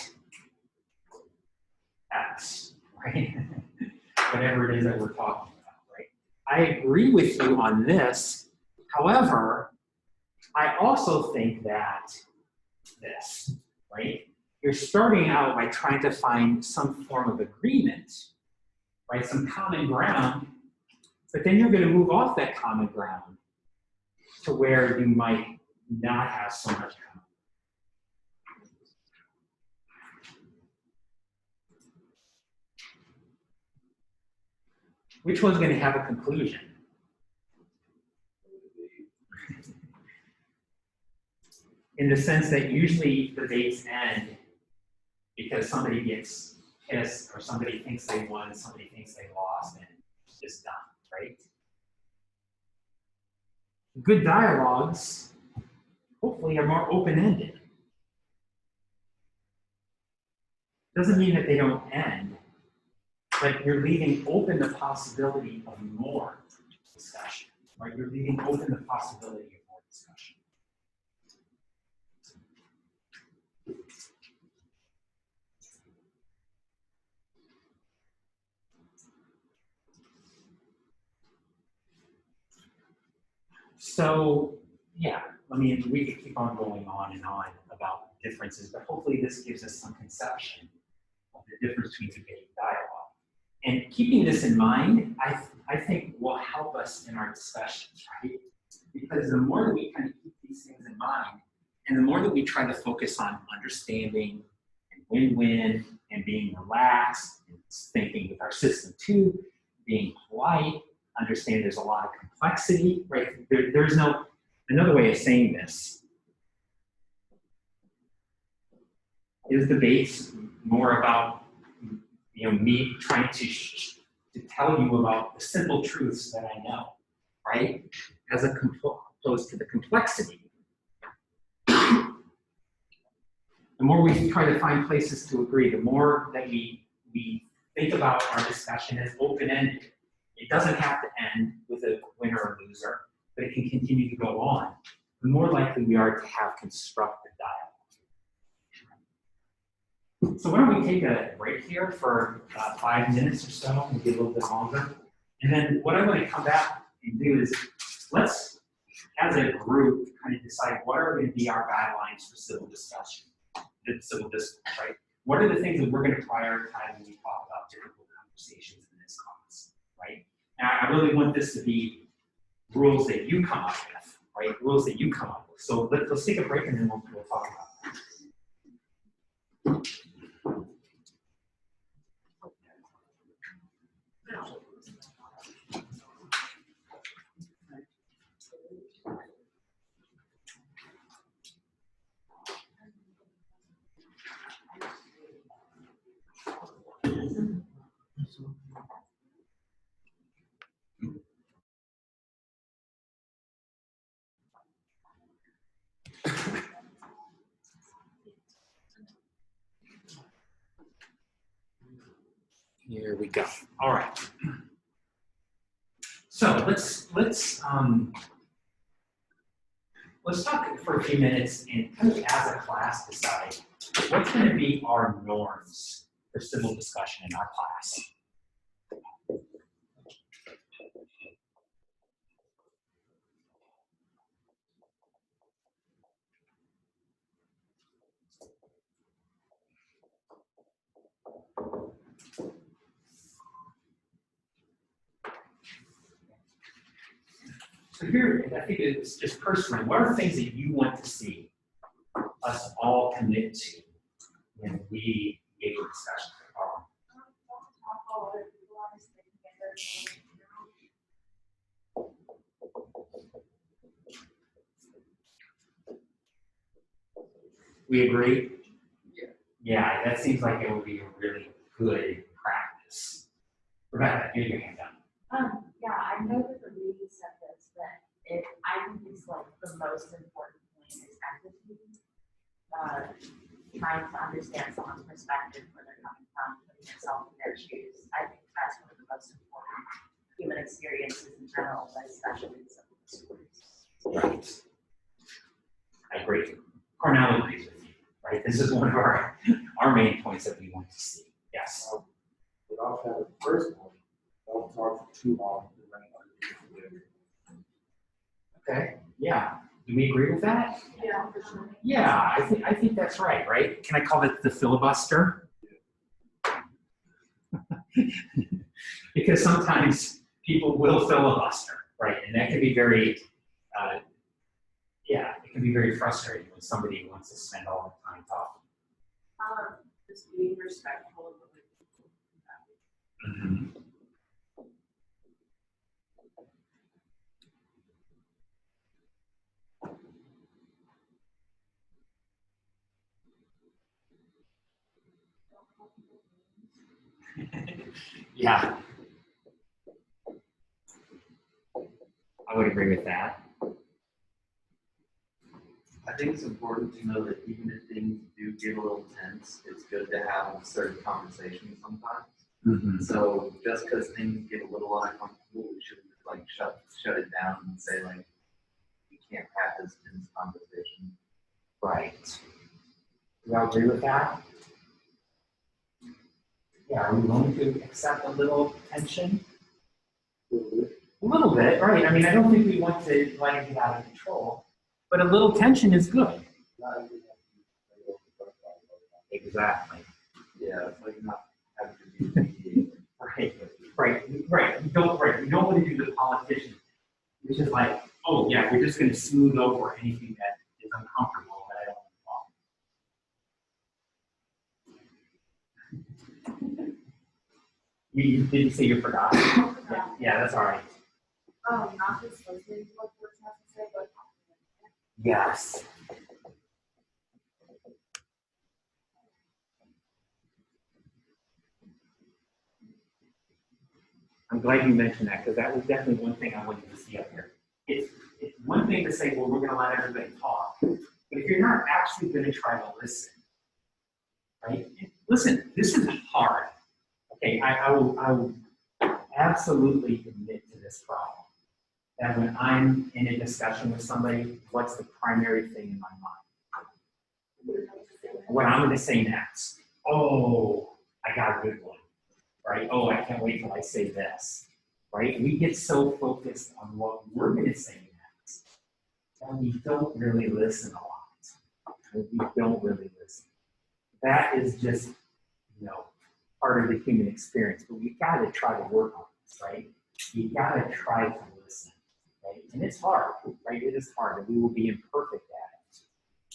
X, right? Whatever it is that we're talking about, right? I agree with you on this. However, I also think that this, right? You're starting out by trying to find some form of agreement, right? Some common ground, but then you're going to move off that common ground to where you might not have so much common. Which one's going to have a conclusion? In the sense that usually debates end because somebody gets pissed or somebody thinks they won, somebody thinks they lost, and it's just done, right? Good dialogues, hopefully, are more open-ended. Doesn't mean that they don't end, but you're leaving open the possibility of more discussion, right? You're leaving open the possibility of more discussion. So, yeah, I mean, we could keep on going on and on about differences, but hopefully this gives us some conception of the difference between debate and dialogue. And keeping this in mind, I think will help us in our discussions, right? Because the more that we kind of keep these things in mind, and the more that we try to focus on understanding and win-win and being relaxed and thinking with our system too, being polite, understand there's a lot of complexity, right? There's no, another way of saying this is debates more about, you know, me trying to tell you about the simple truths that I know, right? As opposed to the complexity. The more we try to find places to agree, the more that we think about our discussion as open-ended. It doesn't have to end with a winner or loser, but it can continue to go on. The more likely we are to have constructive dialogue. So why don't we take a break here for 5 minutes or so, maybe a little bit longer. And then what I'm going to come back and do is let's, as a group, kind of decide what are going to be our guidelines for civil discussion, civil discourse, right? What are the things that we're going to prioritize when we talk about difficult conversations in this class, right? And I really want this to be rules that you come up with, right? Rules that you come up with. So let's take a break and then we'll talk about that. Here we go. All right. So let's talk for a few minutes and kind of as a class decide what's going to be our norms for civil discussion in our class. So here, I think it's just personally, what are the things that you want to see us all commit to when we engage in discussion? We agree? Yeah, that seems like it would be a really good practice. Rebecca, you your hand up. Yeah, I know that the said this, that I think it's like the most important point is empathy. Trying to understand someone's perspective, where they're coming from, putting yourself in their shoes. I think that's one of the most important human experiences in general, but especially in some of the stories. Right. I agree. Cornell agrees with you, right? This is one of our main points that we want to see. Yes. But also have the first one, don't talk for too long, and then other people do. Okay. Yeah. Do we agree with that? Yeah, for sure. Yeah, I think that's right, right? Can I call it the filibuster? Because sometimes people will filibuster, right? And that can be very, it can be very frustrating when somebody wants to spend all the time talking. Just being respectful of the way people Yeah. I would agree with that. I think it's important to know that even if things do get a little tense, it's good to have certain conversations sometimes. Mm-hmm. So just because things get a little uncomfortable, we shouldn't like shut it down and say like we can't have this tense conversation. Right. Do y'all agree with that? Yeah, are we willing to accept a little tension? A little bit, right? I mean, I don't think we want to let it get out of control, but a little tension is good. Exactly. Yeah, it's like not having to be mediated. Right. We don't want to do the politician, which is like, oh yeah, we're just going to smooth over anything that is uncomfortable that I don't want to talk. Did you say you forgot? Yeah, that's all right. Not just listening to what the person has to say, but Yes. I'm glad you mentioned that because that was definitely one thing I wanted to see up here. It's one thing to say, well, we're going to let everybody talk, but if you're not actually going to try to listen, right? Listen, this is hard. Okay, I will absolutely admit to this problem. That when I'm in a discussion with somebody, what's the primary thing in my mind? What I'm going to say next. Oh, I got a good one, right? Oh, I can't wait till I say this, right? We get so focused on what we're going to say next, and we don't really listen a lot. We don't really listen. That is just, part of the human experience, but we got to try to work on this, right? You got to try to listen, right? And it's hard, right? It is hard, and we will be imperfect at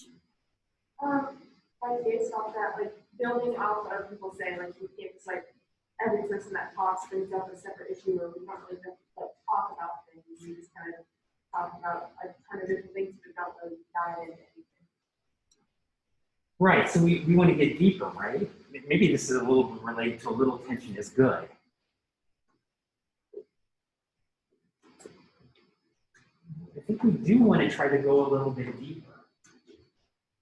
it. like based off that, like building off of people saying like you can't just like every person that talks brings up a separate issue or we don't really like talk about things. We just kind of talk about a ton of different things but don't really dive into anything. Right, so we want to get deeper, right? Maybe this is a little bit related to a little tension is good. I think we do want to try to go a little bit deeper.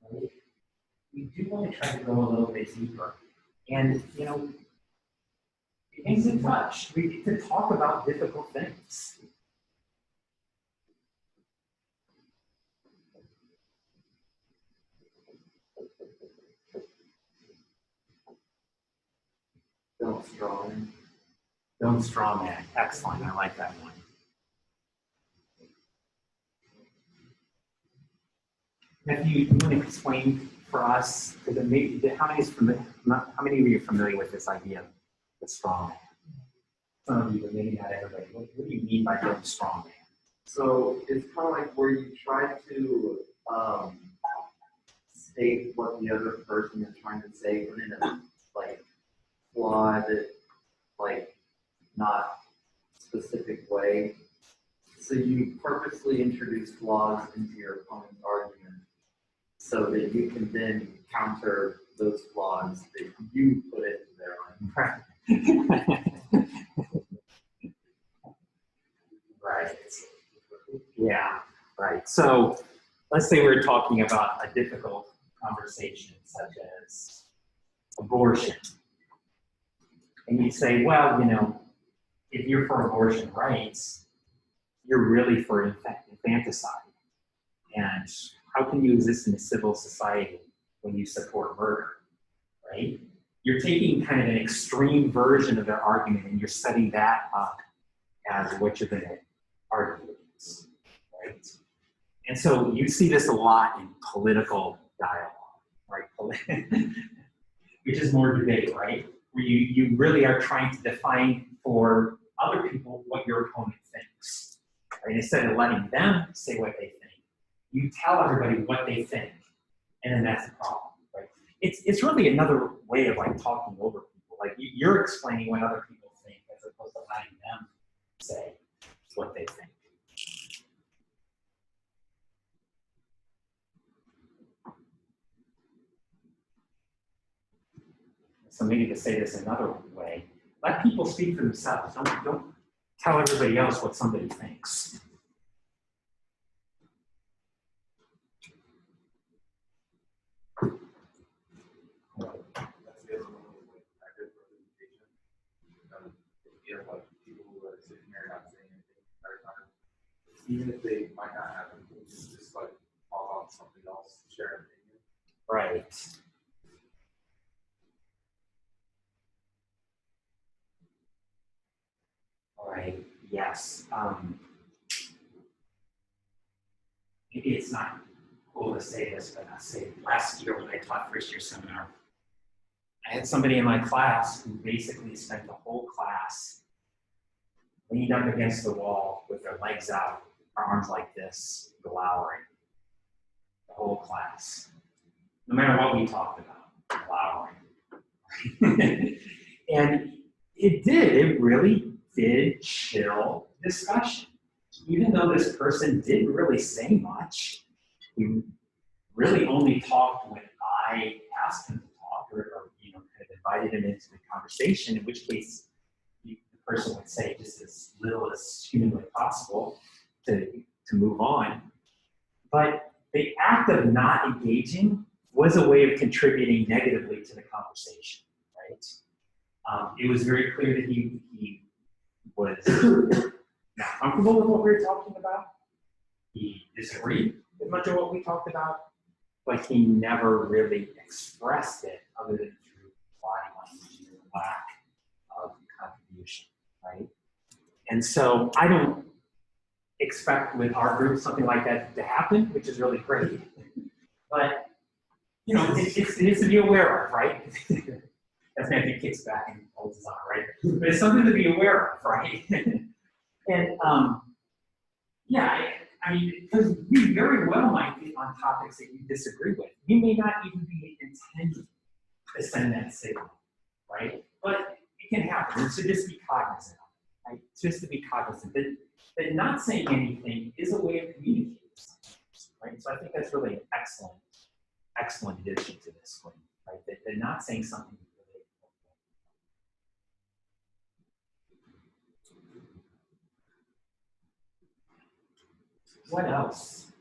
Right? We do want to try to go a little bit deeper. And, things in touch. We get to talk about difficult things. Don't straw man. Excellent. I like that one. Matthew, you want to explain for us, because how many of you are familiar with this idea of the straw man? Some of you, but maybe not everybody. What do you mean by going straw man? So it's kind of like where you try to state what the other person is trying to say, but in a like flawed, like not specific way. So you purposely introduce flaws into your opponent's argument so that you can then counter those flaws that you put into their argument. Right. Right. Yeah, right. So let's say we're talking about a difficult conversation such as abortion. And you say, well, if you're for abortion rights, you're really for infanticide. And how can you exist in a civil society when you support murder, right? You're taking kind of an extreme version of their argument and you're setting that up as what you're going to argue against, right? And so you see this a lot in political dialogue, right? Which is more debate, right? Where you really are trying to define for other people what your opponent thinks, right? Instead of letting them say what they think, you tell everybody what they think, and then that's the problem, right? It's really another way of like talking over people. Like you're explaining what other people think as opposed to letting them say what they think. So maybe to say this another way, let people speak for themselves. Don't tell everybody else what somebody thinks. That's the other one, like active representation. If you have like people who are sitting there not saying anything the entire time, even if they might not have anything, just like talk on something else, share an opinion. Right. All right. Yes. Maybe it's not cool to say this, but I'll say last year when I taught first year seminar, I had somebody in my class who basically spent the whole class leaned up against the wall with their legs out, arms like this, glowering. The whole class. No matter what we talked about, glowering. And it really did chill discussion. Even though this person didn't really say much, he really only talked when I asked him to talk or kind of invited him into the conversation, in which case the person would say just as little as humanly possible to move on. But the act of not engaging was a way of contributing negatively to the conversation, right? It was very clear that he was not comfortable with what we were talking about. He disagreed with much of what we talked about, but he never really expressed it other than through body language and lack of contribution, right? And so I don't expect with our group something like that to happen, which is really great. But, it needs to be aware of, right? That's when he kicks back and holds his arm, right? But it's something to be aware of, right? And I mean, because we very well might be on topics that you disagree with. You may not even be intending to send that signal, right? But it can happen. And so just be cognizant of it, right? Just to be cognizant that not saying anything is a way of communicating something, right? So I think that's really an excellent addition to this one, right? That not saying something is really important. What else?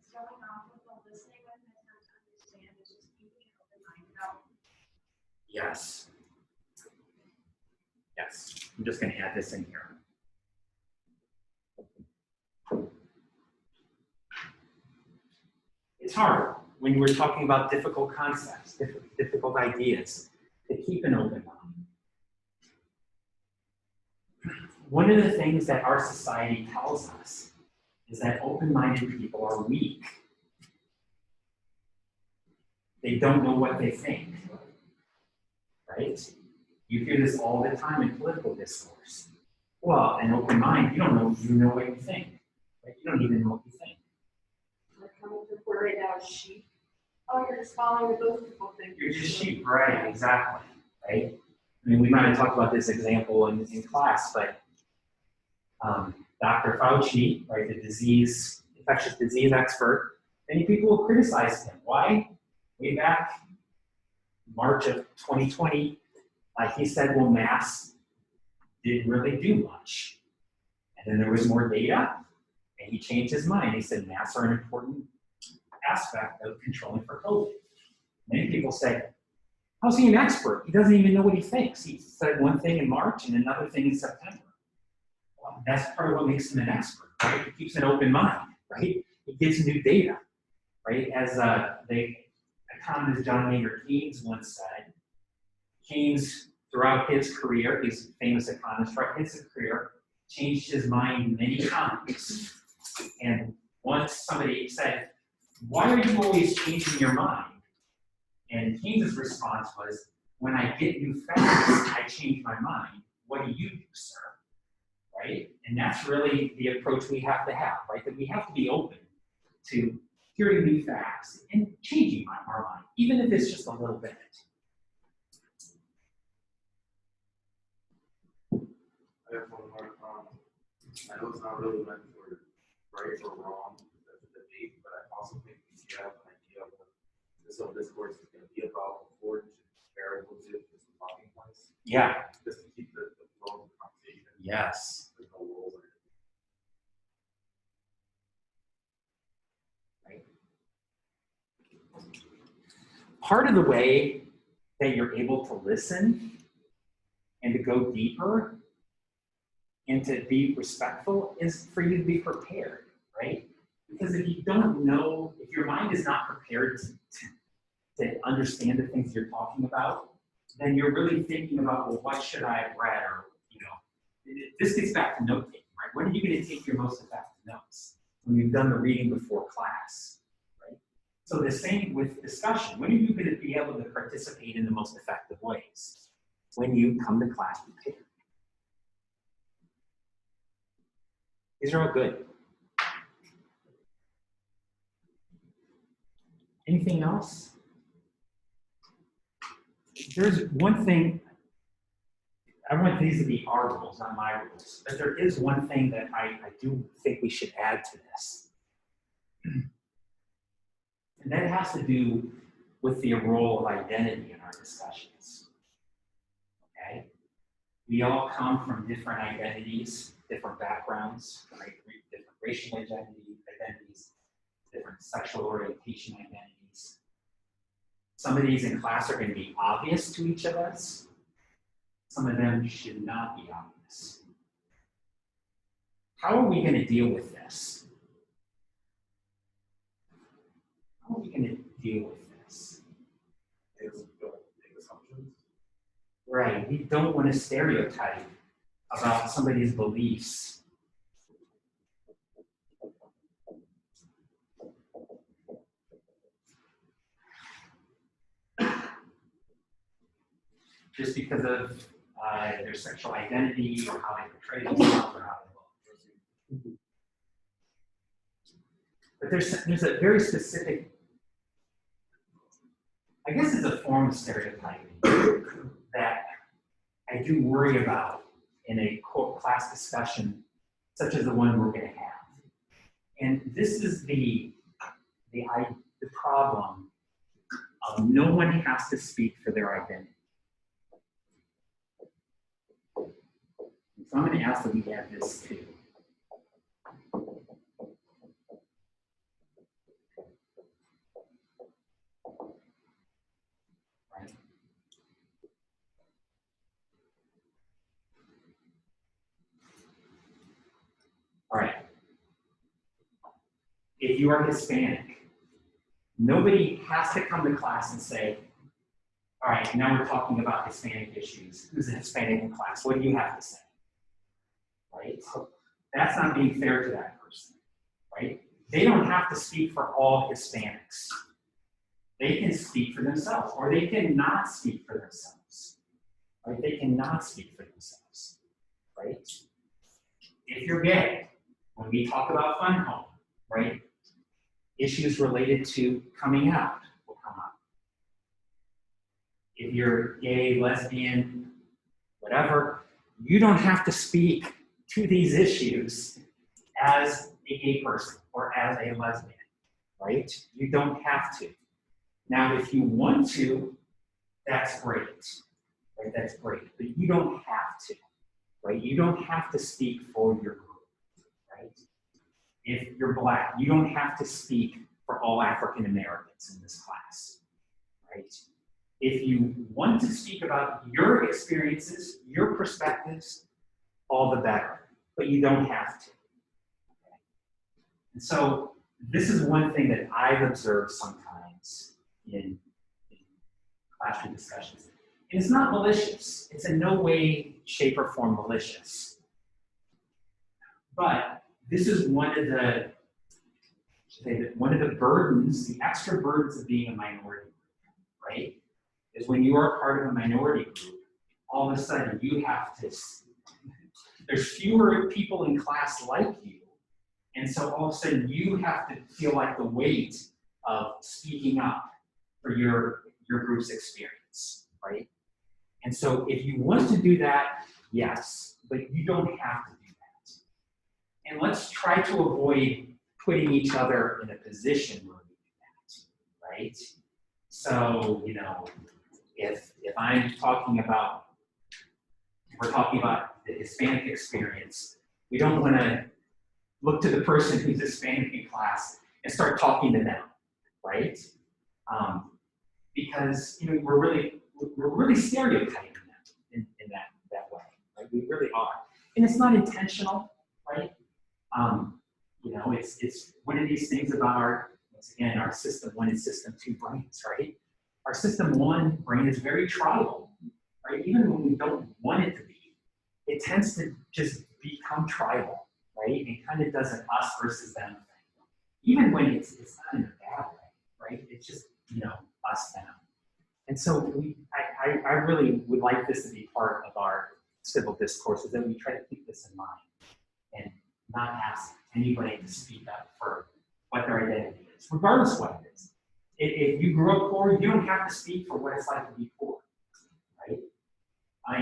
Starting off with the listening with intent to understand is just keeping an open mind out. Yes. Yes. I'm just going to add this in here. It's hard when we're talking about difficult concepts, difficult ideas, to keep an open mind. One of the things that our society tells us is that open-minded people are weak. They don't know what they think, right? You hear this all the time in political discourse. Well, an open mind, you know what you think, right? You don't even know what you think. Like coming to court right now is sheep. Oh, you're just following what those people think. You're just sheep, right? Exactly, right? I mean, we might have talked about this example in class, but Dr. Fauci, right, the infectious disease expert, many people criticized him. Why? Way back March of 2020, he said, well, masks didn't really do much. And then there was more data, and he changed his mind. He said masks are an important aspect of controlling for COVID. Many people say, how's he an expert? He doesn't even know what he thinks. He said one thing in March and another thing in September. Well, that's part of what makes him an expert, right? He keeps an open mind, right? He gets new data, right? As the economist John Maynard Keynes once said, Keynes, throughout his career, he's a famous economist, throughout his career, changed his mind many times. And once somebody said, why are you always changing your mind? And Keynes' response was, when I get new facts, I change my mind. What do you do, sir? Right? And that's really the approach we have to have, right? That we have to be open to hearing new facts and changing our mind, even if it's just a little bit. I have one more. I know it's not really meant for right or wrong, that's a debate, but I also think we should have an idea of what this whole discourse is going to be about before we should compare it with some talking points, Yeah. just to keep the flow of the conversation. Yes. There's no rules in it. Part of the way that you're able to listen and to go deeper and to be respectful is for you to be prepared, right? Because if you don't know, if your mind is not prepared to understand the things you're talking about, then you're really thinking about, well, what should I have read? Or, this gets back to note taking, right? When are you going to take your most effective notes? When you've done the reading before class, right? So the same with discussion. When are you going to be able to participate in the most effective ways? When you come to class prepared. These are all good. Anything else? There's one thing, I want these to be our rules, not my rules, but there is one thing that I do think we should add to this. And that has to do with the role of identity in our discussions. Okay? We all come from different identities, different backgrounds, right? Different racial identities, different sexual orientation identities. Some of these in class are going to be obvious to each of us. Some of them should not be obvious. How are we going to deal with this? How are we going to deal with this? Don't make assumptions. Right, we don't want to stereotype about somebody's beliefs. Just because of their sexual identity or how they portray themselves or how they look. But there's a very specific, I guess it's a form of stereotyping that I do worry about in a class discussion such as the one we're going to have. And this is the problem of no one has to speak for their identity. So I'm going to ask that we add this too. Right? All right. If you are Hispanic, nobody has to come to class and say, all right, now we're talking about Hispanic issues. Who's a Hispanic in class? What do you have to say? Right? That's not being fair to that person, right? They don't have to speak for all Hispanics. They can speak for themselves, or they can not speak for themselves, right? They cannot speak for themselves, right? If you're gay, when we talk about Fun Home, right? Issues related to coming out will come up. If you're gay, lesbian, whatever, you don't have to speak to these issues as a gay person or as a lesbian, right? You don't have to. Now, if you want to, that's great, right? That's great, but you don't have to, right? You don't have to speak for your group, right? If you're Black, you don't have to speak for all African Americans in this class, right? If you want to speak about your experiences, your perspectives, all the better, but you don't have to. Okay? And so this is one thing that I've observed sometimes in classroom discussions. And it's not malicious. It's in no way, shape, or form malicious. But this is one of the burdens, the extra burdens of being a minority group, right? Is when you are part of a minority group, all of a sudden you have to, there's fewer people in class like you, and so all of a sudden you have to feel like the weight of speaking up for your group's experience, right? And so if you want to do that, yes, but you don't have to do that. And let's try to avoid putting each other in a position where we do that, right? So, you know, if I'm talking about, we're talking about the Hispanic experience, we don't want to look to the person who's Hispanic in class and start talking to them, right? Because, you know, we're really stereotyping them in that way, right? We really are. And it's not intentional, right? You know, it's one of these things about once again, our system 1 and system 2 brains, right? Our system 1 brain is very tribal, right? Even when we don't want it to be, it tends to just become tribal, right? It kind of does an us versus them thing. Even when it's not in a bad way, right? It's just, you know, us them. And so I really would like this to be part of our civil discourses, that we try to keep this in mind and not ask anybody to speak up for what their identity is, regardless of what it is. If you grew up poor, you don't have to speak for what it's like to be poor, right?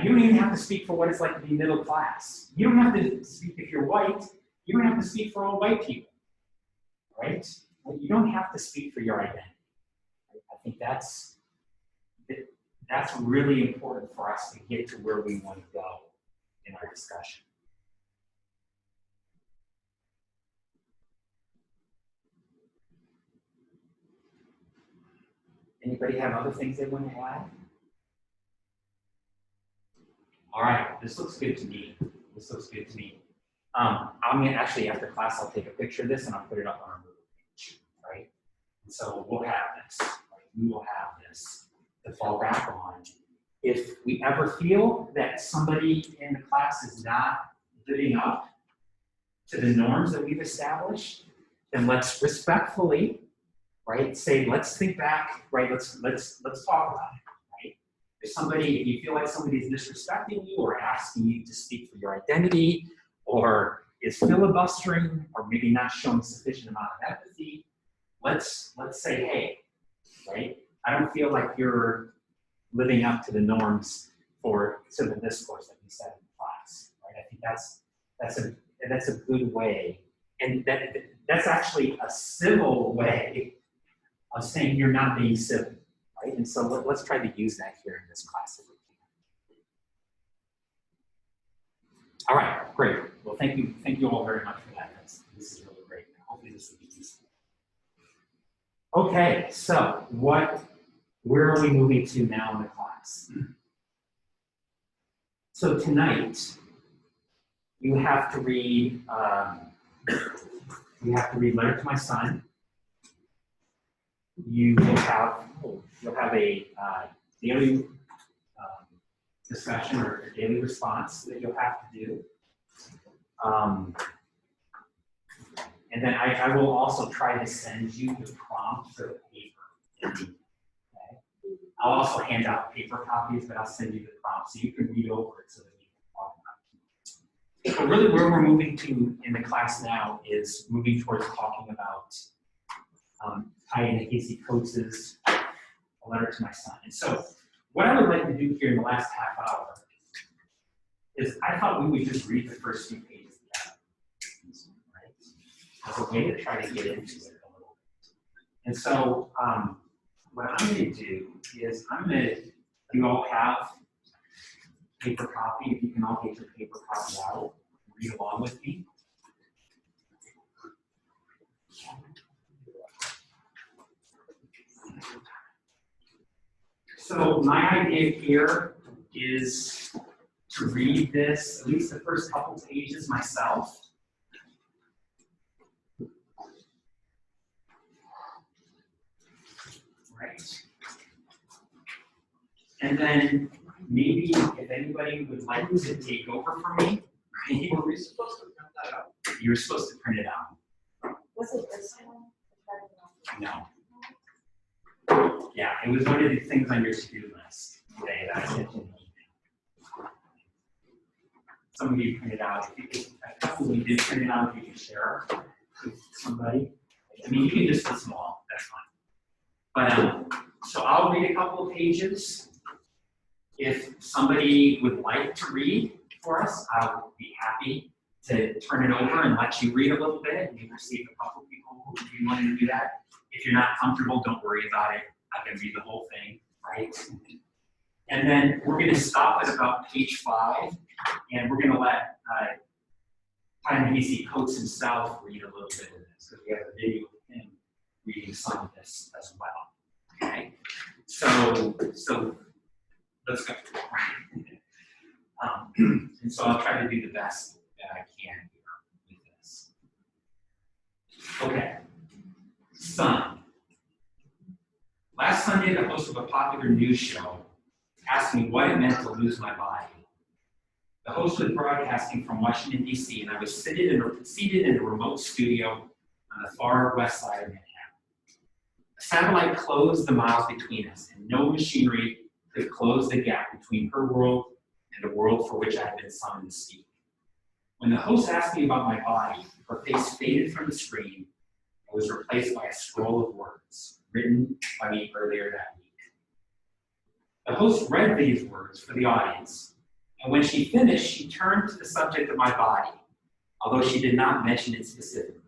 You don't even have to speak for what it's like to be middle class. You don't have to speak if you're white. You don't have to speak for all white people, right? You don't have to speak for your identity. I think that's really important for us to get to where we want to go in our discussion. Anybody have other things they want to add? All right, this looks good to me. This looks good to me. I'm gonna actually, after class, I'll take a picture of this and I'll put it up on our Moodle page, right? And so we'll have this, right? We will have this to fall back on. If we ever feel that somebody in the class is not living up to the norms that we've established, then let's respectfully, right, say, let's think back, right, let's talk about it, right? If you feel like somebody's disrespecting you or asking you to speak for your identity, or is filibustering, or maybe not showing sufficient amount of empathy, let's say, hey, right, I don't feel like you're living up to the norms for civil discourse that we said in class, right? I think that's a good way, and that's actually a civil way of saying you're not being civil, right? And so let's try to use that here in this class if we can. All right, great. Well, thank you all very much for that. This is really great. Hopefully this will be useful. Okay, so where are we moving to now in the class? So tonight, you have to read Letter to My Son. You'll have a daily discussion or a daily response that you'll have to do. And then I will also try to send you the prompt for the paper. Okay? I'll also hand out paper copies, but I'll send you the prompt so you can read over it so that you can talk about it. But really where we're moving to in the class now is moving towards talking about Tai Nehisi Coates' A Letter to My Son. And so what I would like to do here in the last half hour is I thought we would just read the first few pages together, right? As a way to try to get into it a little bit. And so what I'm going to do is you all have paper copy, if you can all get your paper copy out, read along with me. So my idea here is to read this, at least the first couple pages myself. Right. And then maybe if anybody would like to take over for me, right? Were we supposed to print that out? You were supposed to print it out. Was it this one? No. Yeah, it was one of the things on your to-do list today that I sent you. Some of you printed out. If a couple of you did print it out, if you can share with somebody. I mean, you can just be small, that's fine. But so I'll read a couple of pages. If somebody would like to read for us, I'll be happy to turn it over and let you read a little bit. We've received a couple of people who would be willing to do that. If you're not comfortable, don't worry about it. I can read the whole thing, right? And then we're going to stop at about page 5, and we're going to let Ta-Nehisi Coates himself read a little bit of this, because we have a video of him reading some of this as well. Okay, so let's go. And so I'll try to do the best that I can here with this. Okay, son. Last Sunday, the host of a popular news show asked me what it meant to lose my body. The host was broadcasting from Washington, D.C., and I was seated in a remote studio on the far west side of Manhattan. A satellite closed the miles between us, and no machinery could close the gap between her world and the world for which I had been summoned to speak. When the host asked me about my body, her face faded from the screen and was replaced by a scroll of words written by me earlier that week. The host read these words for the audience, and when she finished, she turned to the subject of my body, although she did not mention it specifically.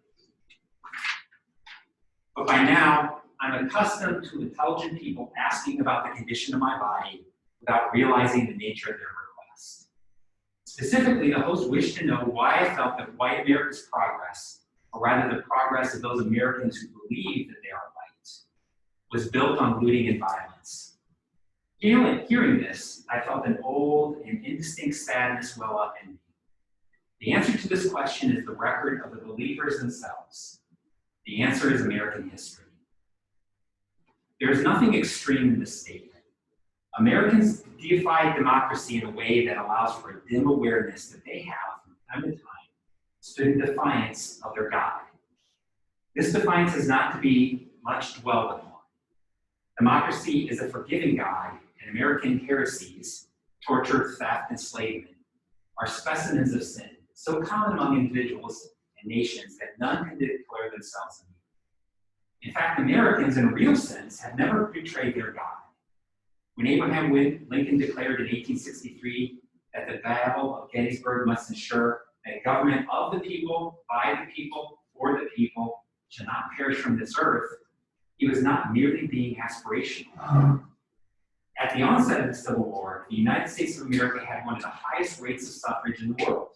But by now, I'm accustomed to intelligent people asking about the condition of my body without realizing the nature of their request. Specifically, the host wished to know why I felt that white America's progress, or rather the progress of those Americans who believe that they are white, was built on looting and violence. Hearing this, I felt an old and indistinct sadness well up in me. The answer to this question is the record of the believers themselves. The answer is American history. There is nothing extreme in this statement. Americans deify democracy in a way that allows for a dim awareness that they have, from time to time, stood in defiance of their God. This defiance is not to be much dwelled upon. Democracy is a forgiving God, and American heresies, torture, theft, enslavement, are specimens of sin, so common among individuals and nations that none can declare themselves immune. In fact, Americans, in a real sense, have never betrayed their God. When Abraham Lincoln declared in 1863 that the Battle of Gettysburg must ensure a government of the people, by the people, for the people, shall not perish from this earth, he was not merely being aspirational. At the onset of the Civil War, the United States of America had one of the highest rates of suffrage in the world.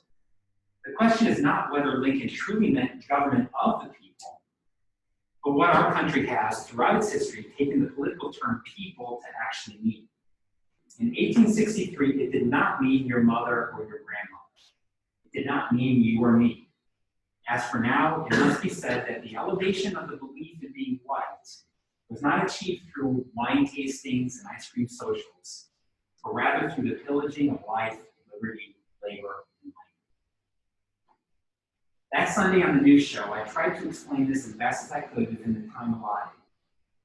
The question is not whether Lincoln truly meant government of the people, but what our country has, throughout its history, taken the political term people to actually mean. In 1863, it did not mean your mother or your grandmother. It did not mean you or me. As for now, it must be said that the elevation of the belief in being white was not achieved through wine tastings and ice cream socials, but rather through the pillaging of life, liberty, labor, and life. That Sunday on the news show, I tried to explain this as best as I could within the time allotted.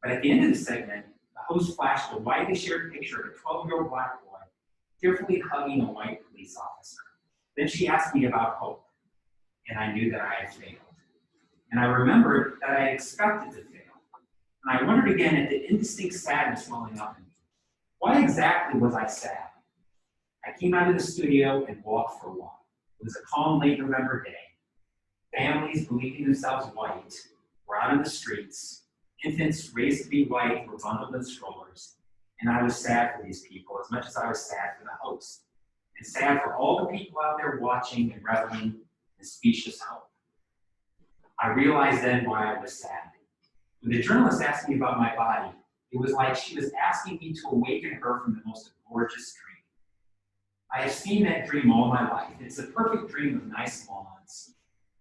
But at the end of the segment, the host flashed a widely shared picture of a 12-year-old black boy tearfully hugging a white police officer. Then she asked me about hope, and I knew that I had failed. And I remembered that I had expected to fail. And I wondered again at the indistinct sadness welling up in me. Why exactly was I sad? I came out of the studio and walked for a walk. It was a calm late November day. Families believing themselves white were out in the streets. Infants raised to be white were bundled in strollers. And I was sad for these people as much as I was sad for the host. and sad for all the people out there watching and reveling in specious hope. I realized then why I was sad. When the journalist asked me about my body, it was like she was asking me to awaken her from the most gorgeous dream. I have seen that dream all my life. It's a perfect dream of nice lawns.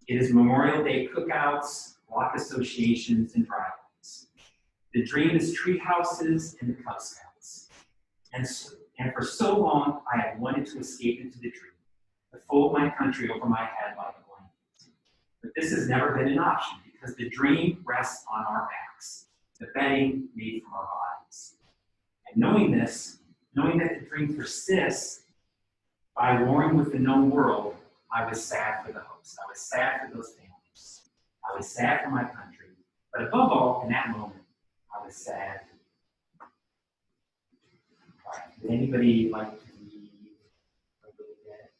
It is Memorial Day cookouts, block associations, and driveways. The dream is tree houses and the Cub Scouts. And for so long, I had wanted to escape into the dream, to fold my country over my head like a blanket. But this has never been an option because the dream rests on our backs, the bedding made from our bodies. And knowing this, knowing that the dream persists by warring with the known world, I was sad for the host. I was sad for those families. I was sad for my country. But above all, in that moment, I was sad. All right. Would anybody like to read a little bit?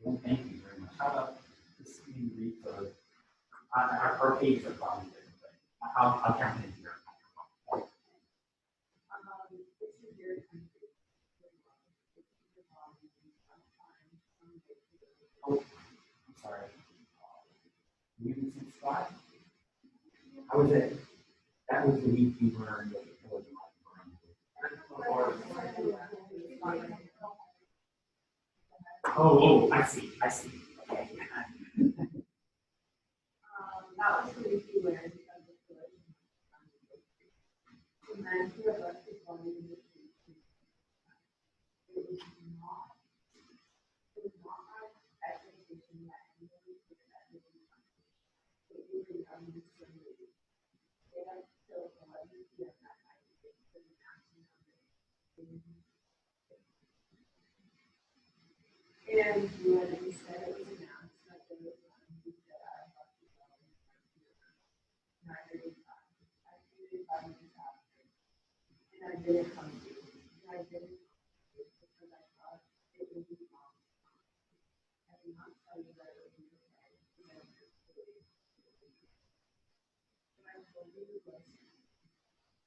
Well, thank you very much. How about this? Let me read the. Our pages are probably different, but I'll jump in here. This is your country. Oh, I'm sorry. You didn't subscribe? How was it? That was the week you learned that it was Oh, I see. Okay. That was the week you learned of the collision. And then two of us was one in the street. It was not my expectation that anybody would have been it really understood. They had killed 11 PM that night. For the announcement of it. And when he said it was announced that there was one, he said, I love you all. And I didn't come. I didn't come this after. And I didn't come to you. And I didn't come to you because I thought it would be wrong. I did not tell you that it would be okay. Because I was really. What I told you was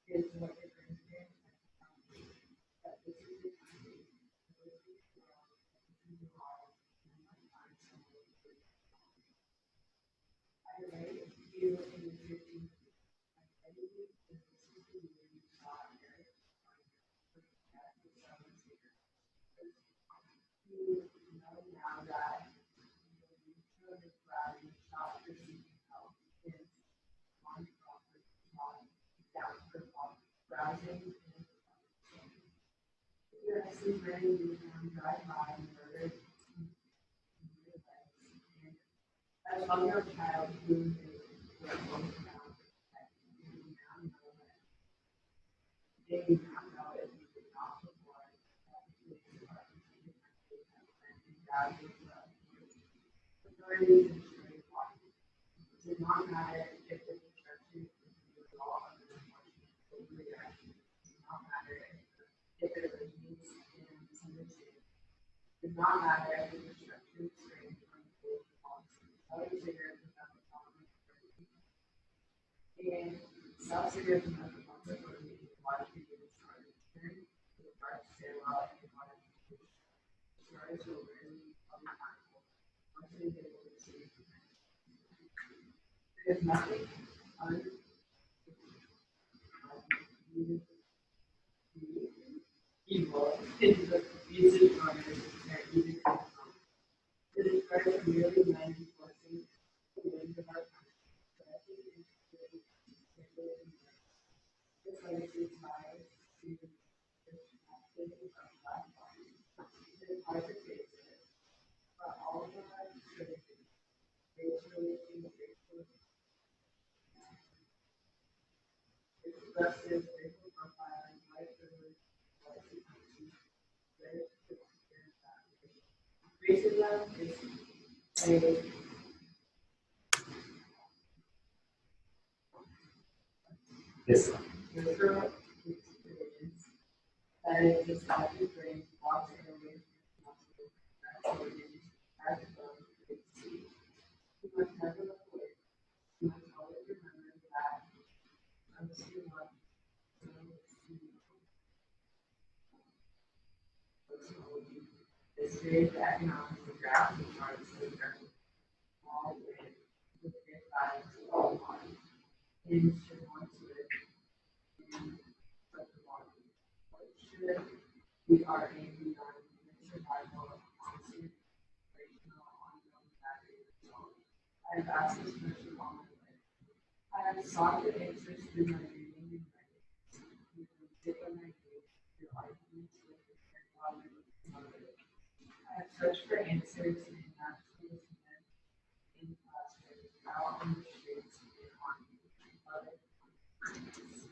is what your grandparents had told me. That this is your country. This is your world. This is your life. And my time. I relate to you in the 15th. I tell you, this is the year you saw Eric. You know now that the service browsing shop for help is on proper down for browsing. You're actually ready to drive by and murder. As a younger child who is working down, they do not know it, we did not before. Authorities and jury parties. It does not matter if the construction is the law of the reaction. It does not matter if it originates in submission. It does not matter if the construction springs from the full policy. Self-cigarettes without the public and self-cigarettes without the public authority is why we do this started. Turn to the park stairwell and water. Started to really public council. Once they did what the city. There's nothing evil in the music runners that even come from. It is part of merely men enforcing the winds of our country. But I think it's really this legacy is tied to the activity of Black bodies. It is hard to face it, but all of our citizens, racially and racially, expressive racial profiling, white privilege, white supremacy, race, racism is a Yes. literal experience that is just like your brain walks away from you must never look away. You must always remember that I'm still one. create the economic graph and try to say that all with their values all on. And should want to it and put the water. What should we are aiming on the survival of constant, operational, ongoing battery results. I have asked this question all my life. I have sought the answers through my reading and writing, different ideas, through arguments with the grandfather and mother. I have searched for answers in natural men, in classrooms, out on the streets, on other continents.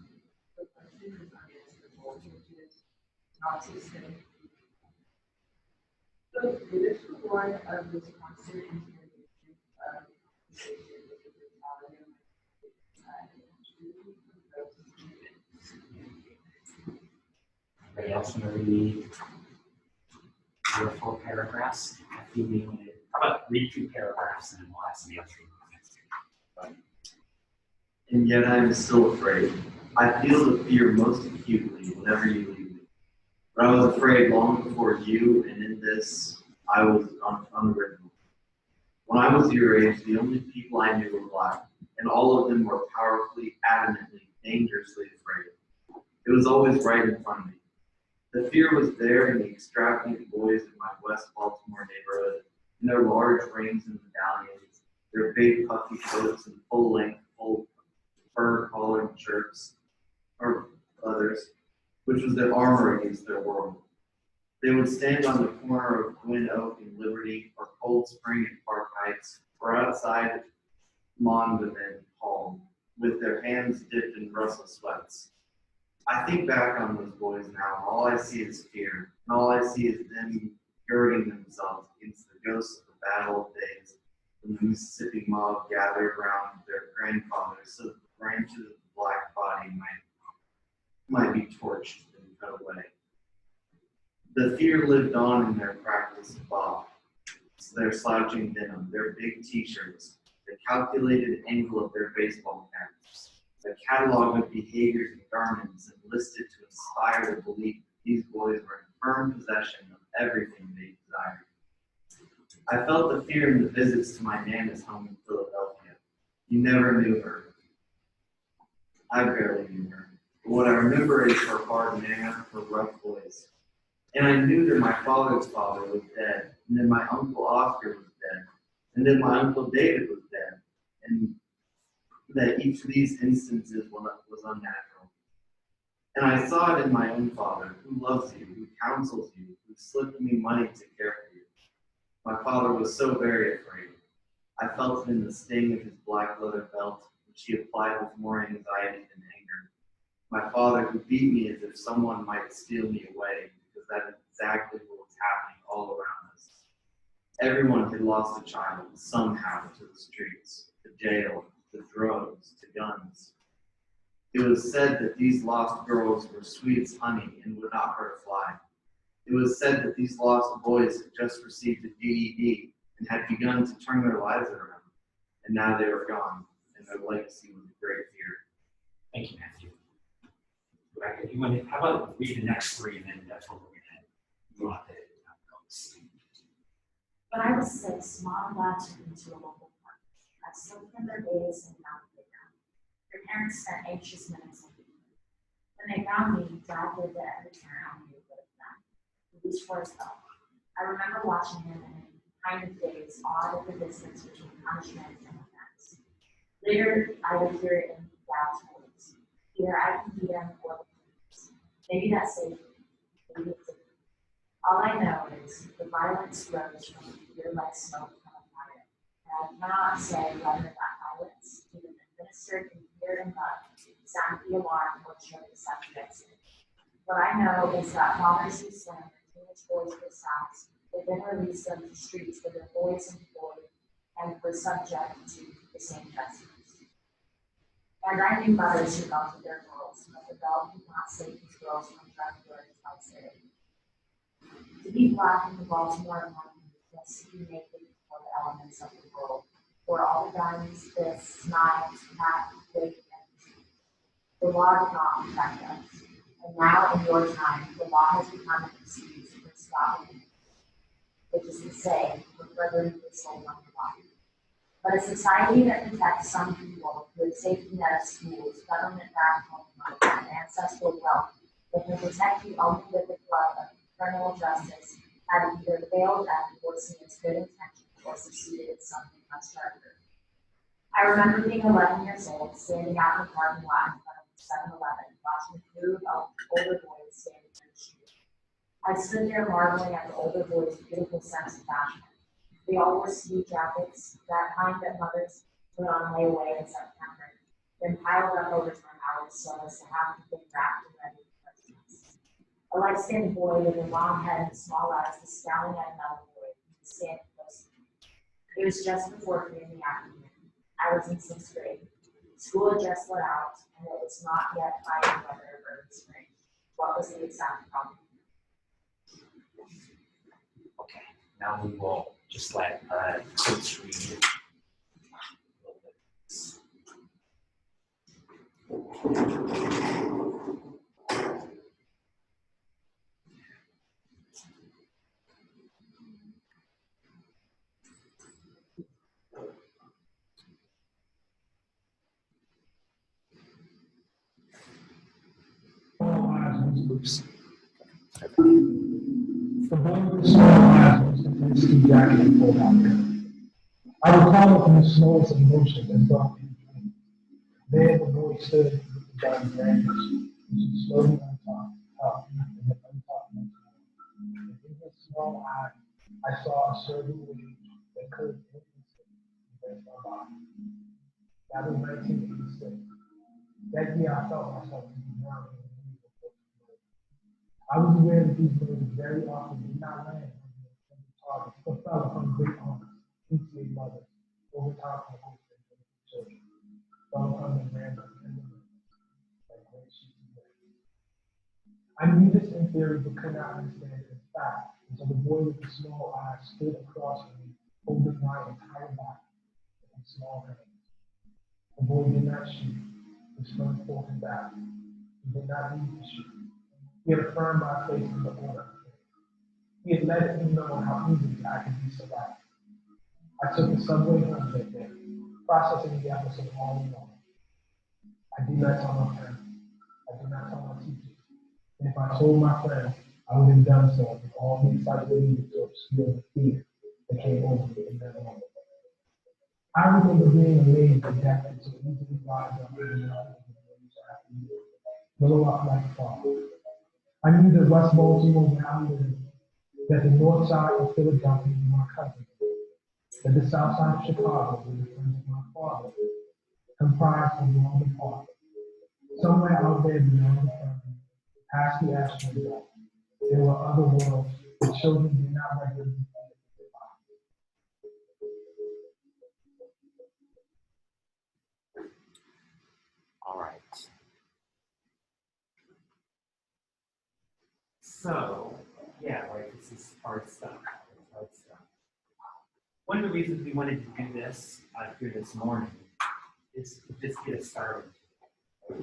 The question is unanswerable, which is not to say. So this was one of this constant interrogation of conversation with the mentality of Anybody else want to read 3 or 4 paragraphs? I think we want to, how about read 2 paragraphs and then we'll have somebody else read. And yet I am still afraid. I feel the fear most acutely whenever you leave me. But I was afraid long before you, and in this I was unoriginal. When I was your age, the only people I knew were black, and all of them were powerfully, adamantly, dangerously afraid. It was always right in front of me. The fear was there in the extravagant boys in my West Baltimore neighborhood, in their large rings and medallions, their big puffy coats and full-length, full fur-collared shirts, or others, which was their armor against their world. They would stand on the corner of Gwynn Oak and Liberty, or Cold Spring and Park Heights, or outside Mondavin Hall, with their hands dipped in Russell sweats. I think back on those boys now, and all I see is fear, and all I see is them girding themselves against the ghosts of the bad old days when the Mississippi mob gathered around their grandfathers so that the branches of the black body might be torched and cut away. The fear lived on in their practice of bop, their slouching denim, their big t-shirts, the calculated angle of their baseball caps, the catalog of behaviors and garments enlisted to inspire the belief that these boys were in firm possession of everything they desired. I felt the fear in the visits to my Nana's home in Philadelphia. You never knew her. I barely knew her. But what I remember is her hard manner, her rough voice. And I knew that my father's father was dead, and then my Uncle Oscar was dead, and then my Uncle David was dead, and that each of these instances was unnatural. And I saw it in my own father, who loves you, who counsels you, who slipped me money to care for you. My father was so very afraid. I felt it in the sting of his black leather belt, which he applied with more anxiety than anger. My father, who beat me as if someone might steal me away, because that is exactly what was happening all around us. Everyone had lost a child, somehow, to the streets, to jail, to drugs, to guns. It was said that these lost girls were sweet as honey and would not hurt a fly. It was said that these lost boys had just received a GED and had begun to turn their lives around, and now they were gone, and their legacy was a great fear. Thank you, Matthew. Rebecca, you want to, how about read the next 3 and then that's what we're going to move on to. When I was 6, Mom and Dad took me to a local park. I slipped from their gaze and found the playground. Their parents spent anxious minutes looking for me. When they found me, Dad did the every parent on me would have done. He reached for his belt. I remember watching him and kind of daze, awed at the distance between punishment and offense. Later, I would hear it in Dad's voice. Either I can beat him or the police. Maybe that saved me. Maybe it didn't. All I know is the violence rose from fear like smoke from a fire. And I cannot say whether that violence, even administered in fear and love, sounded the alarm or choked the subjects. What I know is that fathers who slammed their teenage boys with sacks would then release them to streets where their boys employed and were subject to the same justice. And I knew mothers who belted their girls, but the belt did not save these girls from drug dealers like Sarah. To be black in the Baltimore economy was to be naked before the elements of the world, where all the guns, fists, knives, hat, wig, and the law did not protect us. And now, in your time, the law has become an excuse for stopping it. which is to say, for furthering the soul of the body. But a society that protects some people through its safety net of schools, government backbone, and ancestral wealth, that can protect you only with the glove of criminal justice, had either failed at enforcing its good intentions or succeeded in something much darker. I remember being 11 years old, standing out in the parking lot in front of 7-Eleven, watching a crew of older boys standing in the street. I stood there marveling at the older boys' beautiful sense of fashion. They all wore sweet jackets, that kind that mothers put on layaway in September, then piled up overtime hours so as to have to get wrapped and ready for Christmas. A light-skinned boy with a long head and small eyes was scowling at another boy who was standing close to me. It was just before 3 in the afternoon. I was in 6th grade. School had just let out, and it was not yet fine weather or early spring. What was the exact problem? Okay, now we will just let Coach read a little bit. The boy with small eyes was in his ski jacket and pulled out there. I recall it from the smallest emotion and dark in a dream. There the boy stood with the gun brandished, and she slowly untopped, and then untopped once more. And in his small eye, I saw a certain rage that could instantly erase my body. That was 1986. That year I felt myself to be drowning in the need of murder. I was aware that these murders very often did not land on the intended targets, but fell upon great aunts, PTA mothers, overtime uncles, and innocent children. Fell upon the random and the like great sheets of rain. I knew this in theory, but could not understand it in fact, until the boy with the small eyes stood across from me, holding my entire body in his small hands. The boy did not shoot. His friend pulled him back. He did not need to shoot. He had affirmed my faith in the order. He had let me know how easily I could be selected. I took the subway home that day, processing the episode all alone. I did not tell my parents. I did not tell my teachers. And if I told my friends, I would have done so with all the excitability to obscure the fear that came over me in that moment. I remember being amazed that death could so easily rise up in the mountains after years, blow up like fog. I knew that West Baltimore where I lived, that the north side of Philadelphia were my cousins, that the south side of Chicago were the friends of my father, comprised of Roman Park. Somewhere out there beyond the firmament, past the asteroid belt, there were other worlds that children did not regularly see with their bodies. All right. So, yeah, right, this is hard stuff. Hard stuff. One of the reasons we wanted to do this here this morning is to just get us started. So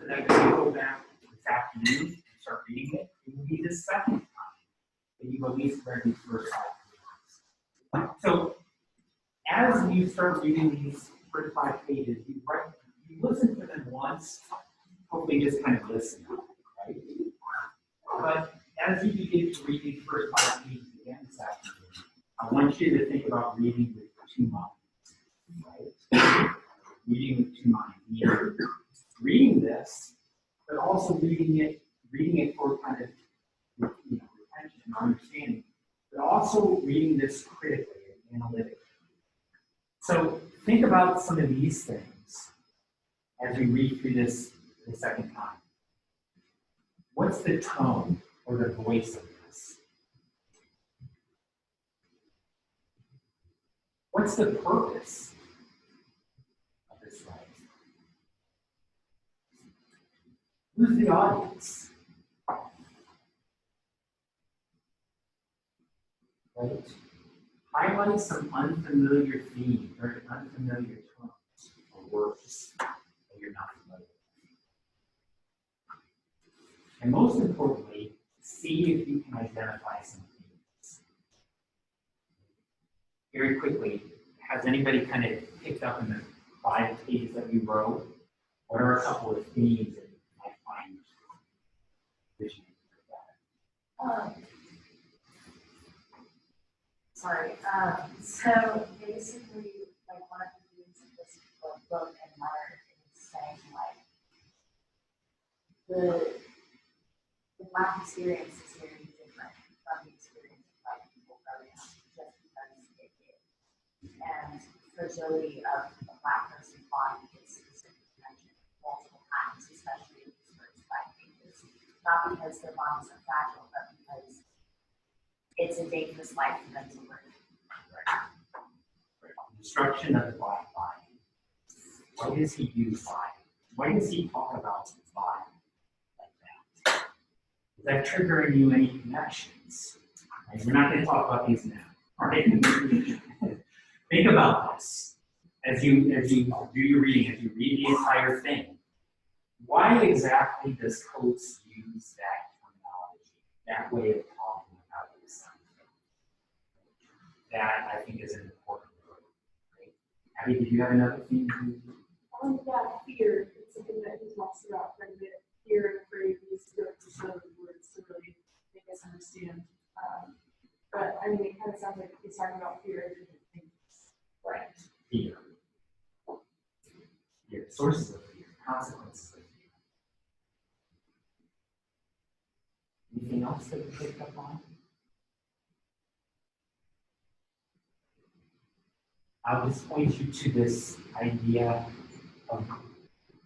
that when you go back this afternoon and start reading it, it will be the second time that you've at least read these first 5 pages. So, as you start reading these first 5 pages, you listen to them once, hopefully just kind of listen, right? But as you begin to read these first 5 pages again this afternoon, I want you to think about reading with 2 minds, right? Reading with 2 minds. You're reading this, but also reading it for kind of retention and understanding, but also reading this critically and analytically. So think about some of these things as we read through this the second time. What's the tone or the voice of this? What's the purpose of this writing? Who's the audience? Right? Highlight some unfamiliar themes or unfamiliar terms or words that you're not familiar with. And most importantly, see if you can identify some themes. very quickly, has anybody kind of picked up in the 5 pages that we wrote? What are a couple of themes that you might find vision with that? So basically, like one of the things of this book and letter is saying like the Black experience is very different from the experience of white people growing up, just because it is. And for Zoe, a Black person's body is specifically mentioned multiple times, especially in these first 5 pages. Not because their bodies are fragile, but because it's a dangerous life for them to live. Destruction of the Black body. Why does he use body? Why does he talk about his body like that? Is that triggering you any connections? Right, we're not going to talk about these now. All right? Think about this as you do your reading, as you read the entire thing. Why exactly does Coates use that terminology, that way of talking about this? That I think is an important word. Right? Abby, did you have another theme? Yeah, fear, it's something that he talks about quite a bit. Fear and afraid, these are the words to really make us understand. But I mean, it kind of sounds like he's talking about fear and different things. Right. Fear. Fear. Sources of fear. Consequences of fear. Anything else that you picked up on? I'll just point you to this idea of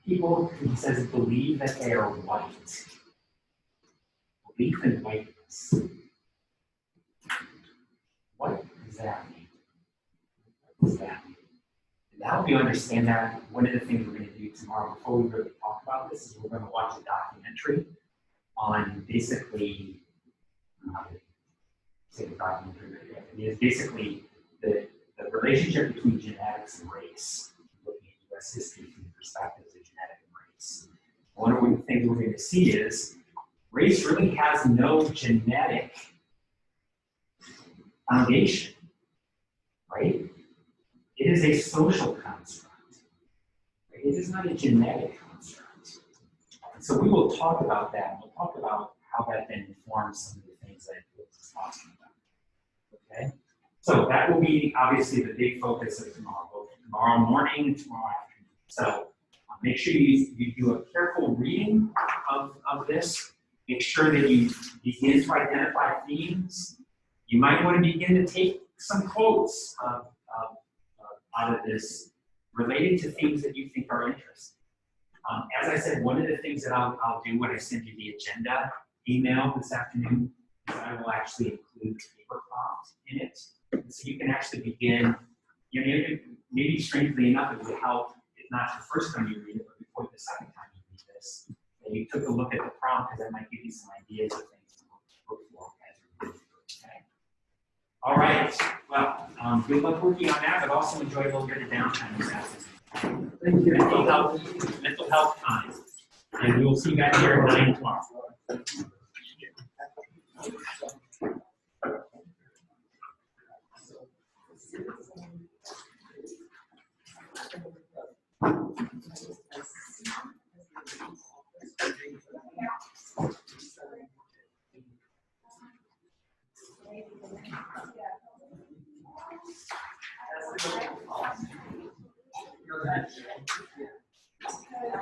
people who says believe that they are white. Belief in whiteness. What does that mean? What does that mean? And to help you understand that, one of the things we're going to do tomorrow before we really talk about this is we're going to watch a documentary on basically, say the documentary, it is basically the relationship between genetics and race, looking at U.S. history from the perspectives of genetic and race. One of the things we're going to see is race really has no genetic foundation, right? It is a social construct. Right? It is not a genetic construct. And so we will talk about that, and we'll talk about how that then informs some of the things that we're talking about. Okay? So that will be obviously the big focus of tomorrow, both tomorrow morning and tomorrow afternoon. So make sure you do a careful reading of this. Make sure that you begin to identify themes. You might want to begin to take some quotes out of this related to things that you think are interesting. As I said, one of the things that I'll do when I send you the agenda email this afternoon is I will actually include a paper prompt in it. So you can actually begin, maybe strangely enough, it would help, if not the first time you read it, but before the second time you read this, that you took a look at the prompt, because that might give you some ideas of things to look for as you read through. Okay. All right. Well, good luck working on that, but also enjoy a little bit of downtime this afternoon. Thank you. Mental health time. And we will see you back here at 9 tomorrow. Yeah.